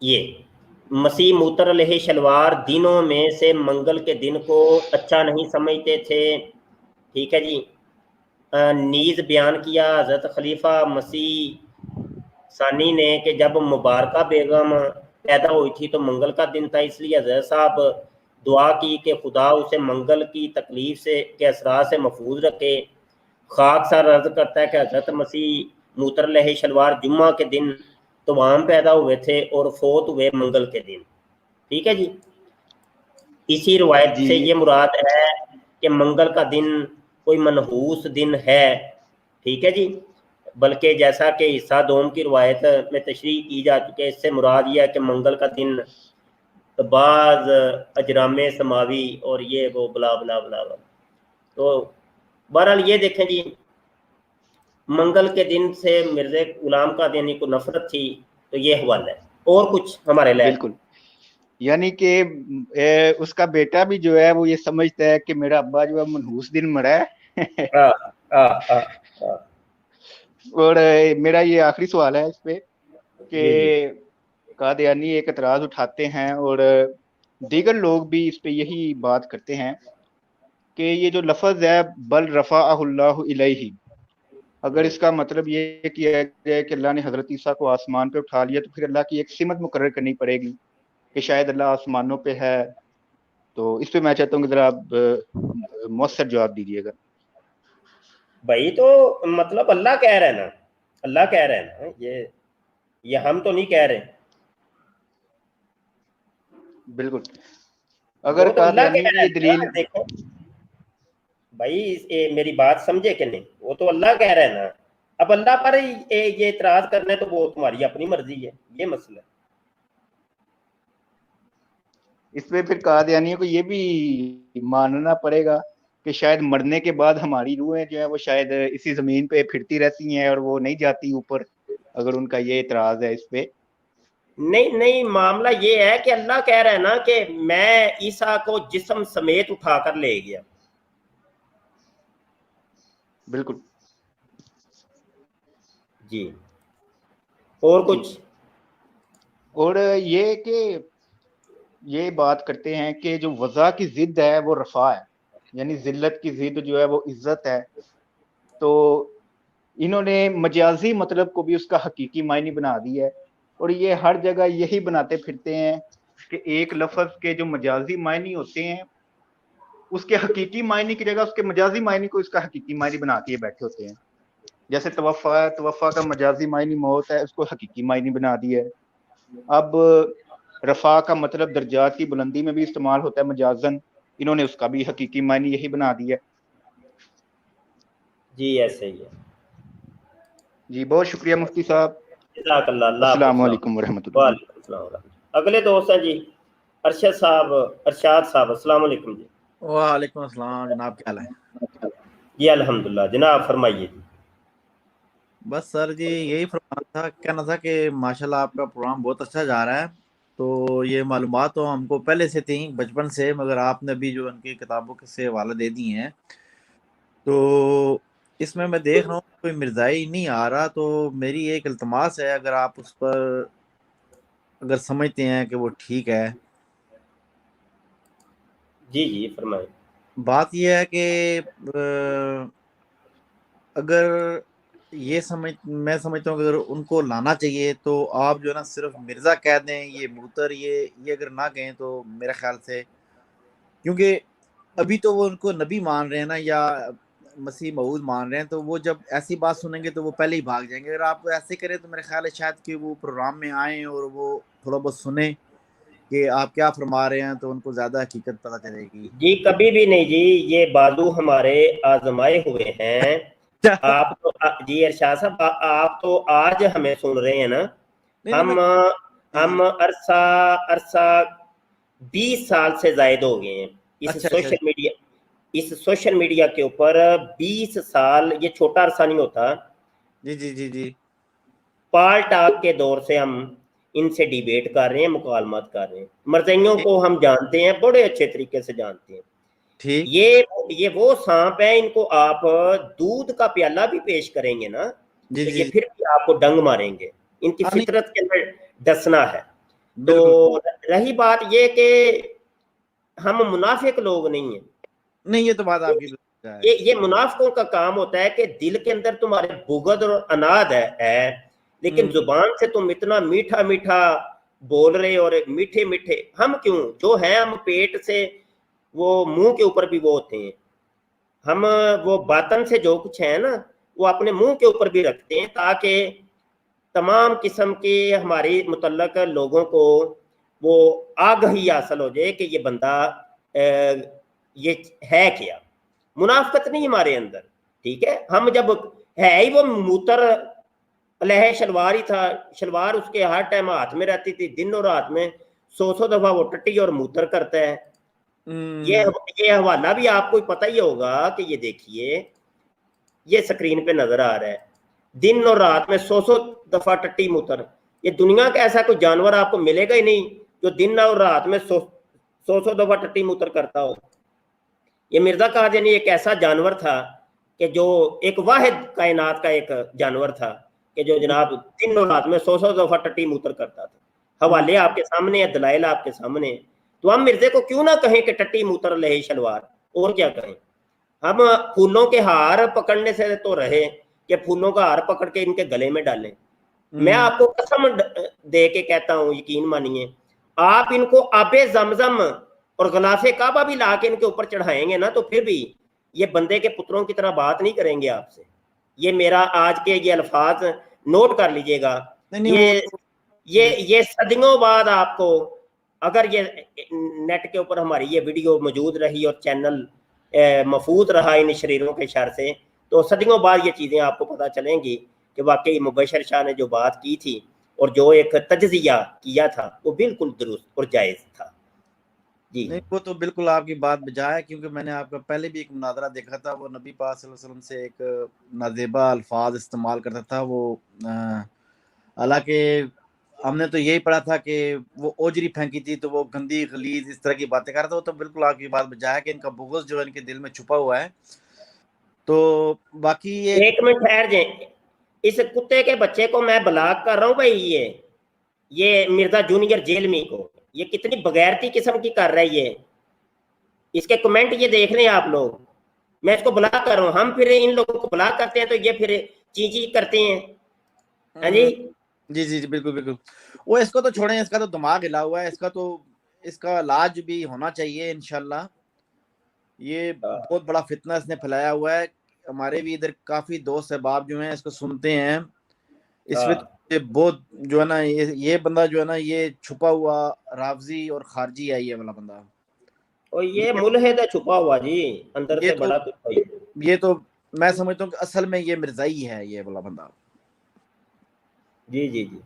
Speaker 1: یہ مسیح موتر علیہ شلوار دنوں میں سے منگل کے دن کو اچھا نہیں سمجھتے تھے. ٹھیک ہے جی. نیز بیان کیا حضرت خلیفہ مسیح ثانی نے کہ جب مبارکہ بیگم پیدا ہوئی تھی تو منگل کا دن تھا, اس لیے حضرت صاحب دعا کی کہ خدا اسے منگل کی تکلیف سے کے اثرات سے محفوظ رکھے. خاک سار عرض کرتا ہے کہ حضرت مسیح موتر علیہ شلوار جمعہ کے دن توام پیدا ہوئے تھے اور فوت ہوئے منگل کے دن. ٹھیک ہے جی. اسی روایت
Speaker 3: جی
Speaker 1: سے یہ مراد ہے کہ منگل کا دن کوئی منحوس دن ہے. ٹھیک ہے جی. بلکہ جیسا کہ حصہ دوم کی روایت میں تشریح کی جا چکی ہے, اس سے مراد یہ ہے کہ منگل کا دن بعض اجرام سماوی اور یہ وہ بلا بلا بلا بلا. تو بہرحال یہ دیکھیں جی, منگل کے دن سے مرزا غلام قادیانی کو نفرت تھی, تو یہ حوالہ ہے. اور کچھ ہمارے لیے
Speaker 3: بالکل, یعنی کہ اس کا بیٹا بھی جو ہے وہ یہ سمجھتا ہے کہ میرا ابا جو ہے منحوس دن مرا ہے. اور میرا یہ آخری سوال ہے اس پہ کہ قادیانی ایک اعتراض اٹھاتے ہیں اور دیگر لوگ بھی اس پہ یہی بات کرتے ہیں کہ یہ جو لفظ ہے بل رفعہ اللہ الیہ, اگر اس کا مطلب یہ کیا جائے کہ اللہ نے حضرت عیسیٰ کو آسمان پہ اٹھا لیا, تو پھر اللہ کی ایک سمت مقرر کرنی پڑے گی کہ شاید اللہ آسمانوں پہ ہے. تو اس پہ میں چاہتا ہوں کہ ذرا آپ مؤثر جواب دیجیے گا.
Speaker 1: بھائی تو مطلب اللہ کہہ رہا ہے نا, اللہ کہہ رہا ہے نا, یہ ہم تو نہیں کہہ رہے.
Speaker 3: بالکل, اگر قادیانی کی یہ دلیل,
Speaker 1: دیکھو بھائی میری بات سمجھے کہ نہیں, وہ تو اللہ کہہ رہا ہے نا. اب اللہ پر یہ اعتراض کرنا ہے تو وہ تمہاری اپنی مرضی ہے, یہ مسئلہ.
Speaker 3: اس پہ پھر قادیانیوں کو یہ بھی ماننا پڑے گا کہ شاید مرنے کے بعد ہماری روحیں جو ہے وہ شاید اسی زمین پہ پھرتی رہتی ہیں اور وہ نہیں جاتی اوپر, اگر ان کا یہ اعتراض ہے اس پہ.
Speaker 1: نہیں, معاملہ یہ ہے کہ اللہ کہہ رہا ہے نا کہ میں عیسیٰ کو جسم سمیت اٹھا کر لے گیا.
Speaker 3: بالکل
Speaker 1: جی. اور کچھ
Speaker 3: اور یہ کہ یہ بات کرتے ہیں کہ جو وضع کی ضد ہے وہ رفع ہے, یعنی ذلت کی ضد جو ہے وہ عزت ہے. تو انہوں نے مجازی مطلب کو بھی اس کا حقیقی معنی بنا دی ہے, اور یہ ہر جگہ یہی بناتے پھرتے ہیں کہ ایک لفظ کے جو مجازی معنی ہوتے ہیں اس کے حقیقی معنی کی جگہ اس کے مجازی معنی کو اس کا حقیقی معنی بنا کے بیٹھے ہوتے ہیں. جیسے توفع کا مجازی معنی موت ہے, اس کو حقیقی معنی بنا دیا ہے. اب رفع کا مطلب درجات کی بلندی میں بھی استعمال ہوتا ہے مجازن, انہوں نے اس کا بھی حقیقی معنی یہی بنا دیا.
Speaker 1: جی ایسے ہی ہے.
Speaker 3: جی بہت شکریہ مفتی صاحب.
Speaker 1: جزاک اللہ. اللہ
Speaker 3: السلام علیکم ورحمۃ اللہ.
Speaker 1: وعلیکم السلام ورحمۃ اللہ. اگلے دوست ہیں جی ارشاد صاحب. السلام علیکم جی.
Speaker 4: وعلیکم السلام جناب, کیا حال ہے؟
Speaker 1: جی الحمدللہ جناب, فرمائیے جی.
Speaker 4: بس سر جی یہی فرمانا تھا, کہنا تھا کہ ماشاءاللہ آپ کا پروگرام بہت اچھا جا رہا ہے. تو یہ معلومات تو ہم کو پہلے سے تھیں بچپن سے, مگر آپ نے بھی جو ان کی کتابوں سے حوالہ دے دی ہیں, تو اس میں دیکھ رہا ہوں کوئی مرزائی نہیں آ رہا. تو میری ایک التماس ہے, اگر آپ اس پر اگر سمجھتے ہیں کہ وہ ٹھیک ہے.
Speaker 1: جی فرمائیں.
Speaker 4: بات یہ ہے کہ اگر یہ میں سمجھتا ہوں کہ اگر ان کو لانا چاہیے تو آپ جو ہے نا صرف مرزا کہہ دیں, یہ موتر یہ اگر نہ کہیں تو میرے خیال سے, کیونکہ ابھی تو وہ ان کو نبی مان رہے ہیں نا, یا مسیح موعود مان رہے ہیں, تو وہ جب ایسی بات سنیں گے تو وہ پہلے ہی بھاگ جائیں گے. اگر آپ ایسے کریں تو میرے خیال ہے شاید کہ وہ پروگرام میں آئیں اور وہ تھوڑا بہت سنیں کہ آپ کیا فرما رہے ہیں, تو ان کو زیادہ حقیقت پتہ چلے گی.
Speaker 1: جی کبھی بھی نہیں جی, یہ بازو ہمارے آزمائے ہوئے ہیں. آپ تو جی ارشاد صاحب, آپ تو آج ہمیں سن رہے ہیں نا. ہم عرصہ 20 سال سے زائد ہو گئے ہیں اس سوشل میڈیا کے اوپر. 20 سال, یہ چھوٹا عرصہ نہیں ہوتا,
Speaker 4: जी जी जी जी
Speaker 1: पाल टाक के दौर से हम इनसे डिबेट कर रहे हैं, मुकालमत कर रहे हैं। मरज़इयों को हम जानते हैं, बड़े अच्छे तरीके से जानते हैं।
Speaker 4: ठीक।
Speaker 1: ये वो सांप है, इनको आप दूध का प्याला भी पेश करेंगे ना
Speaker 4: जी
Speaker 1: तो
Speaker 4: जी
Speaker 1: ये
Speaker 4: जी।
Speaker 1: फिर भी आपको डंग मारेंगे। इनकी
Speaker 4: हाँ नहीं,
Speaker 1: फितरत के अंदर डसना है।
Speaker 4: बिल्कुल
Speaker 1: तो रही बात ये कि हम मुनाफिक लोग नहीं हैं।
Speaker 4: नहीं, ये तो बात आपकी बिल्कुल है।
Speaker 1: ये मुनाफिकों का काम होता है कि दिल के अंदर तुम्हारे बुग़्ज़ और अनाद है, लेकिन जुबान से तुम इतना मीठा मीठा बोल रहे और मीठे मीठे, हम क्यों जो हैं हम पेट से वो मुंह के ऊपर भी वो होते हैं, हम वो बातन से जो कुछ है ना वो अपने मुंह के ऊपर भी रखते हैं ताकि तमाम किस्म के हमारी मुतल्लक लोगों को वो आगाही हासिल हो जाए कि ये बंदा ये है क्या। मुनाफिकत नहीं हमारे अंदर, ठीक है। हम जब है ही वो मूतर लह शलवार ही था, शलवार उसके हर टाइम हाथ में रहती थी, दिन और रात में 100 दफा वो टट्टी और मूतर करता है। ये हवाला भी आपको पता ही होगा कि ये देखिए, ये स्क्रीन पे नजर आ रहा है, दिन और रात में 100 दफा टट्टी मूतर। ये दुनिया का ऐसा कोई जानवर आपको मिलेगा ही नहीं जो दिन और रात में 100 दफा टट्टी मूतर करता हो। ये मिर्जा कादियानी एक ऐसा जानवर था कि जो एक वाहिद कायनात का एक जानवर था कि जो जनाब दिन और रात में 100 दफा टट्टी मूतर करता था। हवाले आपके सामने है, दलाइल आपके सामने है। तो हम मिर्जे को क्यों ना कहें कि टट्टी मूतर लहे शलवार, और क्या कहें। हम फूलों के हार पकड़ने से तो रहे कि फूलों का हार पकड़ के इनके गले में डालें। मैं आपको कसम दे के कहता हूं, यकीन मानिए, आप इनको आबे जमजम और गलाफे काबा भी ला के इनके ऊपर चढ़ाएंगे ना तो फिर भी ये बंदे के पुत्रों की तरह बात नहीं करेंगे आपसे। ये मेरा आज के ये अल्फाज नोट कर लीजिएगा। ये सदियों बाद आपको, अगर ये नेट के ऊपर हमारी ये वीडियो मौजूद रही और चैनल महफूज रहा इन शरीरों के शर से, तो सदियों बाद ये चीज़ें आपको पता चलेंगी कि वाकई मुबशर शाह ने जो बात की थी और जो एक तज्जिया किया था वो बिल्कुल दुरुस्त और जायज़ था। जी
Speaker 4: नहीं, वो तो बिल्कुल आपकी बात बजा है, क्योंकि मैंने आपका पहले भी एक मुनादरा देखा था, वो नबी पाक सल्लल्लाहु अलैहि वसल्लम से एक नाजेबा अल्फाज इस्तेमाल करता था वो। हालांकि हमने तो यही पढ़ा था कि वो ओजरी फेंकी थी तो वो गंदी गलीज इस तरह की बातें कर रहा था। वो तो बिल्कुल आपकी बात बजा है कि इनका बुग़्ज़ जो है इनके दिल में छुपा हुआ है। तो बाकी ये
Speaker 1: एक मिनट ठहर जाए, इस कुत्ते के बच्चे को मैं ब्लॉक कर रहा हूँ भाई। ये मिर्जा जूनियर जेलमी को ये कितनी बगैरती किस्म की कर रहा है ये। इसके कमेंट ये देख लें आप लोग, मैं इसको ब्लॉक कर रहा हूँ। हम फिर इन लोगों को ब्लॉक करते हैं तो ये फिर ची करते हैं। हाँ जी
Speaker 4: जी जी जी बिल्कुल बिल्कुल। वो इसको तो छोड़ें, इसका तो दिमाग हिला हुआ है, इसका इलाज भी होना चाहिए इंशाल्लाह। ये बहुत बड़ा फितना इसने फैलाया हुआ है। हमारे भी इधर काफी दोस्त अहबाब जो हैं इसको सुनते हैं। इसमें तो ये बहुत जो है ना, ये बंदा जो है ना, ये छुपा हुआ रावजी और खारजी है ये वाला बंदा।
Speaker 1: और ये मुल्हिद है छुपा हुआ जी, अंदर से बड़ा कुछ।
Speaker 4: ये तो मैं समझता हूँ कि असल में ये मिर्जाई है ये वाला बंदा।
Speaker 1: जी जी जी।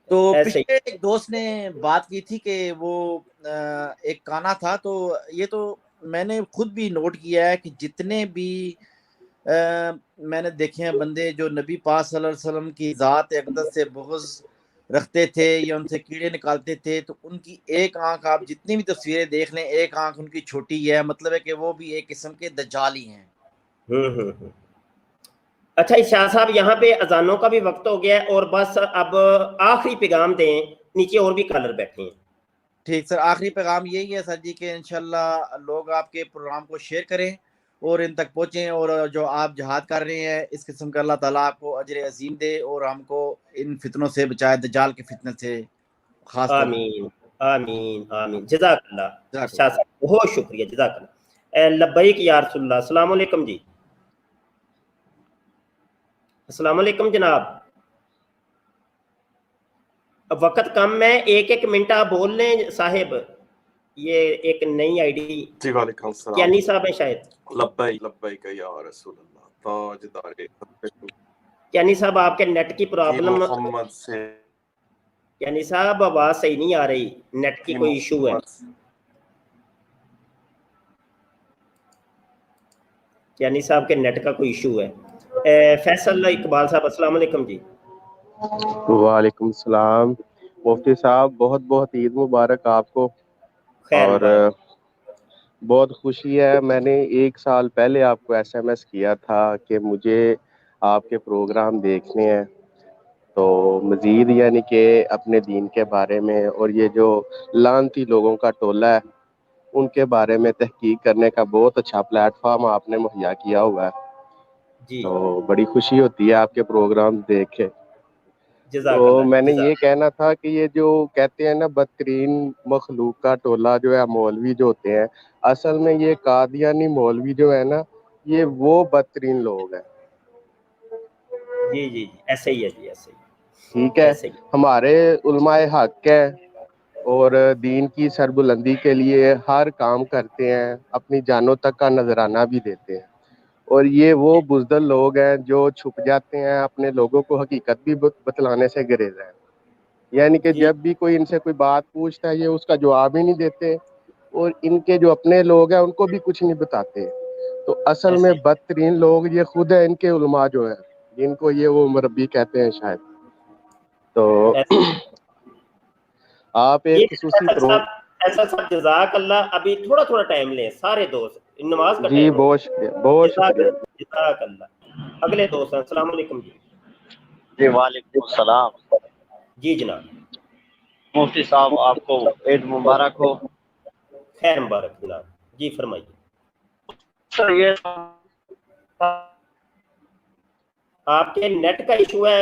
Speaker 4: तो पिछले एक दोस्त ने बात की थी कि वो एक काना था, तो ये तो मैंने खुद भी नोट किया है कि जितने भी मैंने देखे हैं बंदे जो नबी पाक सल्लल्लाहु अलैहि वसल्लम की ज़ात अक़दस से बुग़्ज़ रखते थे या उनसे कीड़े निकालते थे, तो उनकी एक आंख आप जितनी भी तस्वीरें देख लें, एक आंख उनकी छोटी है, मतलब है कि वो भी एक किस्म के दज्जाल ही हैं।
Speaker 1: अच्छा इशाह साहब, यहाँ पे अजानों का भी वक्त हो गया है और बस अब आखिरी पैगाम दें, नीचे और भी कलर बैठे हैं।
Speaker 4: ठीक सर, आखिरी पैगाम यही है सर जी कि इंशाल्लाह लोग आपके प्रोग्राम को शेयर करें और इन तक पहुँचें, और जो आप जहाद कर रहे हैं इस किस्म का अल्लाह ताला आपको अजर अजीम दे और हमको इन फितनों से बचाए, दज्जाल के फितने से खास तौर।
Speaker 1: आमीन आमीन आमीन। जज़ाकल्लाह शाह साहब, बहुत शुक्रिया, जज़ाकल्लाह। लब्बैक या रसूलल्लाह। अस्सलाम वालेकुम जी। अस्सलाम वालेकुम जनाब। अब वक्त कम है, एक एक मिनट आप बोल लें साहिब। ये एक नई आईडी
Speaker 5: जी वालेकुम सलाम।
Speaker 1: क्यानी साहब है शायद।
Speaker 5: लब्बैक या रसूल अल्लाह। ताजदारे
Speaker 1: क्यानी साहब आपके नेट की प्रॉब्लम,
Speaker 5: मोहम्मद से
Speaker 1: क्यानी साहब आवाज सही नहीं आ रही, नेट की कोई इशू है। क्यानी साहब के नेट का कोई इशू है। फैसल इकबाल साहब अस्सलाम वालेकुम जी।
Speaker 6: वालेकुम السلام मुफ्ती साहब, बहुत बहुत ईद मुबारक आपको।
Speaker 1: खैर
Speaker 6: और
Speaker 1: मुबारक।
Speaker 6: बहुत खुशी है, मैंने 1 साल पहले आपको SMS किया था कि मुझे आपके प्रोग्राम देखने हैं, तो मज़ीद यानी कि अपने दीन के बारे में और ये जो लानती लोगों का टोला है उनके बारे में तहकीक करने का बहुत अच्छा प्लेटफॉर्म आपने मुहैया किया हुआ है,
Speaker 1: जी
Speaker 6: तो बड़ी खुशी होती है आपके प्रोग्राम देख के। तो
Speaker 1: जज़ाकल्लाह जी,
Speaker 6: मैंने ये
Speaker 1: जज़ाक।
Speaker 6: कहना था कि ये जो कहते हैं ना बदतरीन मखलूक का टोला जो है मौलवी जो होते हैं, असल में ये कादियानी मौलवी जो है ना, ये वो बदतरीन लोग हैं।
Speaker 1: जी जी जी, ऐसे ही है जी, ऐसे ही
Speaker 6: ठीक है,
Speaker 1: ऐसे ही।
Speaker 6: हमारे उलमाए हक है और दीन की सरबुलंदी के लिए हर काम करते हैं, अपनी जानों तक का नजराना भी देते हैं, और ये वो बुज़दिल लोग हैं जो छुप जाते हैं, अपने लोगों को हकीकत भी बतलाने से गुरेज हैं। यानी कि
Speaker 1: जी
Speaker 6: जब भी कोई इनसे कोई बात पूछता है ये उसका जवाब ही नहीं देते, और इनके जो अपने लोग हैं उनको भी कुछ नहीं बताते। तो असल
Speaker 1: ऐसे
Speaker 6: में
Speaker 1: ही
Speaker 6: बदतरीन लोग ये खुद है, इनके उलमा जो है जिनको ये वो मुरब्बी कहते हैं शायद। तो
Speaker 1: ऐसे।
Speaker 6: आप
Speaker 1: ये
Speaker 6: एक खसूसी प्रो
Speaker 1: फैसल साहब जज़ाकल्लाह, अभी थोड़ा थोड़ा टाइम लें सारे दोस्त, नमाज का
Speaker 6: जी
Speaker 1: टाइम हो।
Speaker 6: बहुत शुक्रिया, बहुत शुक्रिया।
Speaker 1: जज़ाकल्लाह। अगले दोस्त हैं, अस्सलाम वालेकुम जी।
Speaker 7: जी वालेकुम सलाम।
Speaker 1: जी जनाब।
Speaker 7: मुफ्ती साहब आपको ईद मुबारक हो।
Speaker 1: खैर मुबारक जनाब, जी फरमाइए।
Speaker 7: सर ये
Speaker 1: आपके नेट का इशू है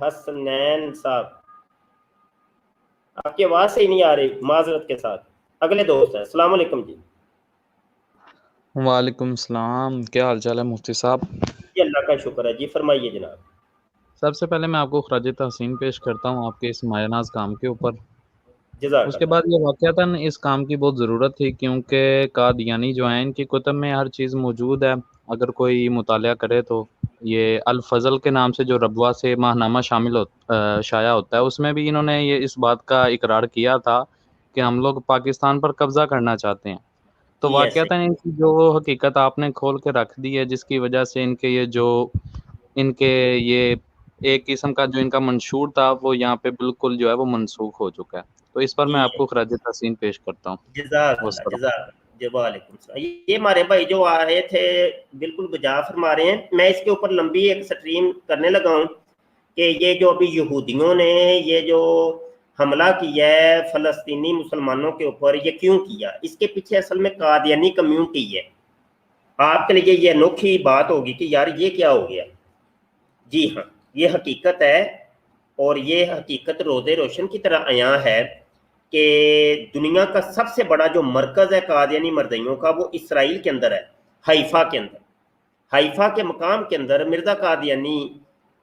Speaker 1: हसनैन साहब, आपकी आवाज सही नहीं आ रही, माजरत के साथ। अगले दोस्त है, अस्सलाम वालेकुम जी।
Speaker 8: वालेकुम सलाम, क्या हाल चाल है मुफ्ती साहब?
Speaker 1: जी अल्लाह का शुक्र है जी, फरमाइए जनाब।
Speaker 8: सबसे पहले मैं आपको खराज तहसीन पेश करता हूँ आपके इस मायनाज काम के ऊपर। उसके
Speaker 1: जज़ाकल्लाह।
Speaker 8: बाद ये वाक़यातन इस काम की बहुत ज़रूरत थी, क्योंकि कादियानी जो हैं इनकी कुतुब में हर चीज़ मौजूद है, अगर कोई मुतालिया करे तो। ये अल फज़ल के नाम से जो रबवा से माहनामा शाया होता है, उसमें भी इन्होंने ये इस बात का इकरार किया था कि हम लोग पाकिस्तान पर कब्ज़ा करना चाहते हैं। तो
Speaker 1: जी ऐसे
Speaker 8: वाक़यातन इनकी जो हकीकत आपने खोल के रख दी है, जिसकी वजह से इनके ये एक किस्म का जो इनका मंशूर था वो यहाँ पे बिल्कुल जो है वो मनसूख हो चुका है। तो इस पर मैं
Speaker 1: जी
Speaker 8: आपको खराज तहसीन पेश करता हूँ।
Speaker 1: जज़ाकल्लाह
Speaker 8: वस्सलाम।
Speaker 1: जज़ाकल्लाह जी, वालेकुम सलाम। ये हमारे भाई जो आ रहे थे बिल्कुल बजा फरमा रहे हैं। मैं इसके ऊपर लंबी एक स्ट्रीम करने लगा हूँ कि ये जो अभी यहूदियों ने ये जो हमला किया है फ़लस्तीनी मुसलमानों के ऊपर, ये क्यों किया, इसके पीछे असल में कादियानी कम्युनिटी है। आपके लिए ये अनोखी बात होगी कि यार ये क्या हो गया। जी हाँ, ये हकीकत है, और ये हकीकत रोज़े रोशन की तरह आया है कि दुनिया का सबसे बड़ा जो मरकज़ है कादियानी मर्दइयों का, वो इसराइल के अंदर है, हाइफा के अंदर। हाइफा के मकाम के अंदर मिर्ज़ा कादियानी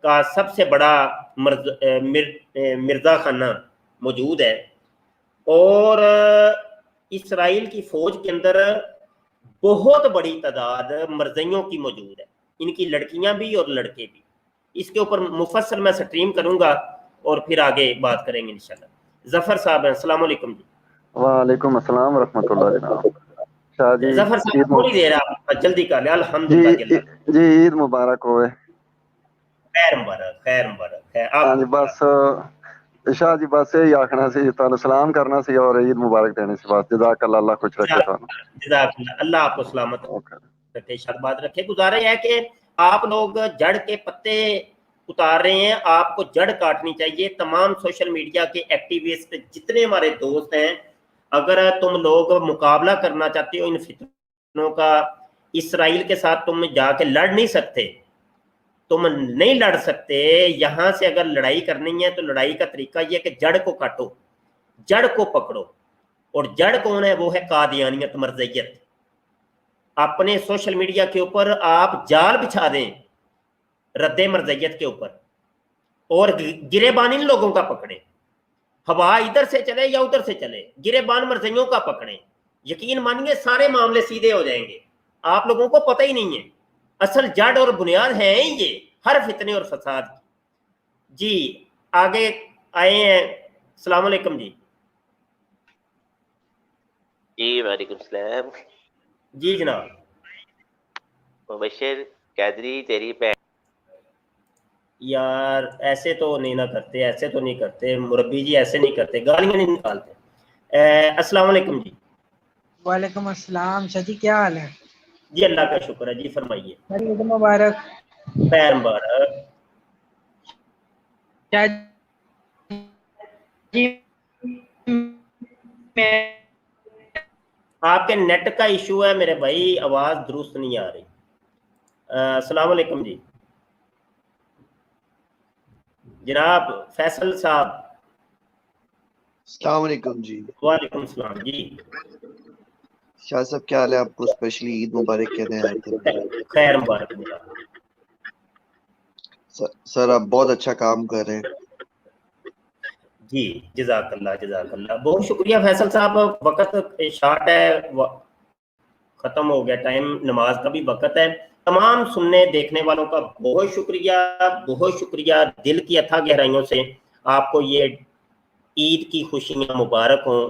Speaker 1: का सबसे बड़ा मिर्ज़ा खाना मौजूद है, और इसराइल की फ़ौज के अंदर बहुत बड़ी तादाद मर्ज़इयों की मौजूद है, इनकी लड़कियां भी और लड़के भी। इसके ऊपर मुफस्सल मैं स्ट्रीम करूंगा और फिर आगे बात करेंगे इंशाल्लाह। जफर साहब हैं, अस्सलाम वालेकुम जी।
Speaker 9: वालेकुम अस्सलाम रहमतुल्लाह जनाब। शाह जी
Speaker 1: जफर साहब
Speaker 9: ईद
Speaker 1: थोड़ी देर आप जल्दी कर ले,
Speaker 9: जी
Speaker 1: अल्हम्दुलिल्लाह जल्ला।
Speaker 9: जी ईद मुबारक होवे।
Speaker 1: खैर मुबारक, खैर मुबारक है
Speaker 9: हाँ जी
Speaker 1: आपको।
Speaker 9: बस शाह जी बस यही आखना सी, तुहानू सलाम करना सी और ईद मुबारक देनी सी बस। जज़ाकल्लाह, अल्लाह खुश रखे तुहानू।
Speaker 1: जज़ाकल्लाह, अल्लाह आपको सलामत
Speaker 9: ओके।
Speaker 1: रखे, शाबाद रखे। गुजारा है कि आप लोग जड़ के पत्ते उतार रहे हैं, आपको जड़ काटनी चाहिए। तमाम सोशल मीडिया के एक्टिविस्ट जितने हमारे दोस्त हैं, अगर तुम लोग मुकाबला करना चाहते हो इन फितनों का, इसराइल के साथ तुम जाके लड़ नहीं सकते, तुम नहीं लड़ सकते। यहां से अगर लड़ाई करनी है तो लड़ाई का तरीका यह कि जड़ को काटो, जड़ को पकड़ो। और जड़ कौन है? वो है कादियानियत, मर्ज़ियत। अपने सोशल मीडिया के ऊपर आप जाल बिछा दें रद्दे मर्ज़ियत के ऊपर, और गिरेबान इन लोगों का पकड़े। हवा इधर से चले या उधर से चले, गिरेबान मर्ज़ियों का पकड़े। यकीन मानिए सारे मामले सीधे हो जाएंगे। आप लोगों को पता ही नहीं है, असल जड़ और बुनियाद है ये हर फितने और फसाद की। जी आगे आए हैं, अस्सलाम वालेकुम जी।
Speaker 10: जी वालेकुम सलाम।
Speaker 1: जी जनाब।
Speaker 10: मुबशर कैदरी तेरी भैन
Speaker 1: यार ऐसे तो नहीं ना करते, ऐसे तो नहीं करते मुरब्बी जी, ऐसे नहीं करते, गालियां नहीं निकालते। अस्सलाम वालेकुम जी।
Speaker 10: वालेकुम अस्सलाम। शाह जी क्या हाल है?
Speaker 1: जी अल्लाह का शुक्र है जी, फरमाइए।
Speaker 10: ईद मुबारक।
Speaker 1: खैर मुबारक।
Speaker 10: शाह जी मैं
Speaker 1: आपके नेट का इशू है मेरे भाई, आवाज दुरुस्त नहीं आ रही। अस्सलाम वालेकुम जी जनाब फैसल साहब।
Speaker 11: अस्सलाम वालेकुम जी।
Speaker 1: वालेकुम सलाम जी।
Speaker 11: शाह साहब क्या हाल है? आपको स्पेशली ईद मुबारक कहने आए थे।
Speaker 1: खैर मुबारक जनाब।
Speaker 11: सर आप बहुत अच्छा काम कर रहे हैं
Speaker 1: जी जज़ाकल्लाह जज़ाकल्लाह, बहुत शुक्रिया फैसल साहब। वक्त शार्ट है, खत्म हो गया टाइम, नमाज का भी वक्त है। तमाम सुनने देखने वालों का बहुत शुक्रिया दिल की अथाह गहराइयों से। आपको ये ईद की खुशियां मुबारक हों।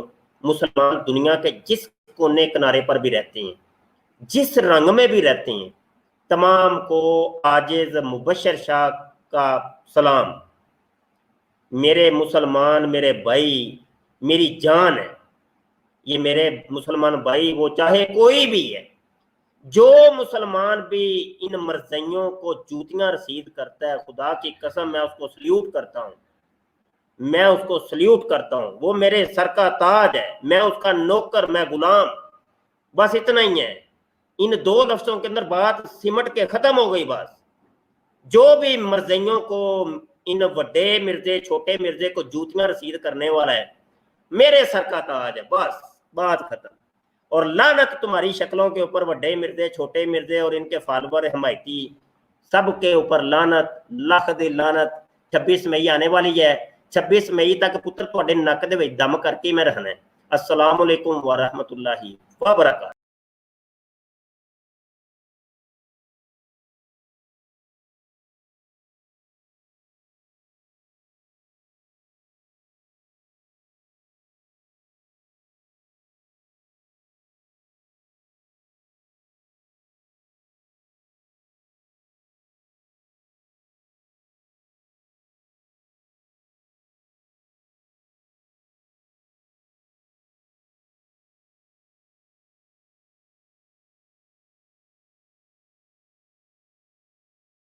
Speaker 1: मुसलमान दुनिया के जिस कोने किनारे पर भी रहते हैं, जिस रंग में भी रहते हैं, तमाम को आजिज मुबशर शाह का सलाम। मेरे मुसलमान मेरे भाई मेरी जान है, ये मेरे मुसलमान भाई वो चाहे कोई भी है, जो मुसलमान भी इन मर्जियों को जूतियां रसीद करता है, खुदा की कसम मैं उसको सल्यूट करता हूँ, मैं उसको सल्यूट करता हूँ। वो मेरे सर का ताज है, मैं उसका नौकर, मैं गुलाम, बस इतना ही है। इन दो लफ्जों के अंदर बात सिमट के खत्म हो गई। बस जो भी मर्जियों को, इन बड़े मिर्जे छोटे मिर्जे को जूतियां रसीद करने वाला है, मेरे सर का ताज है, बस बात खत्म। और लानत तुम्हारी शक्लों के ऊपर, बड़े मिर्जे छोटे मिर्जे और इनके फॉलोवर हमायती सब के ऊपर लानत, लख दी लानत। 26 मई आने वाली है, 26 मई तक पुत्र तुहाडे नक दे विच दम करके मैं रहना है। अस्सलाम वालेकुम व रहमतुल्लाहि व बरकातहू।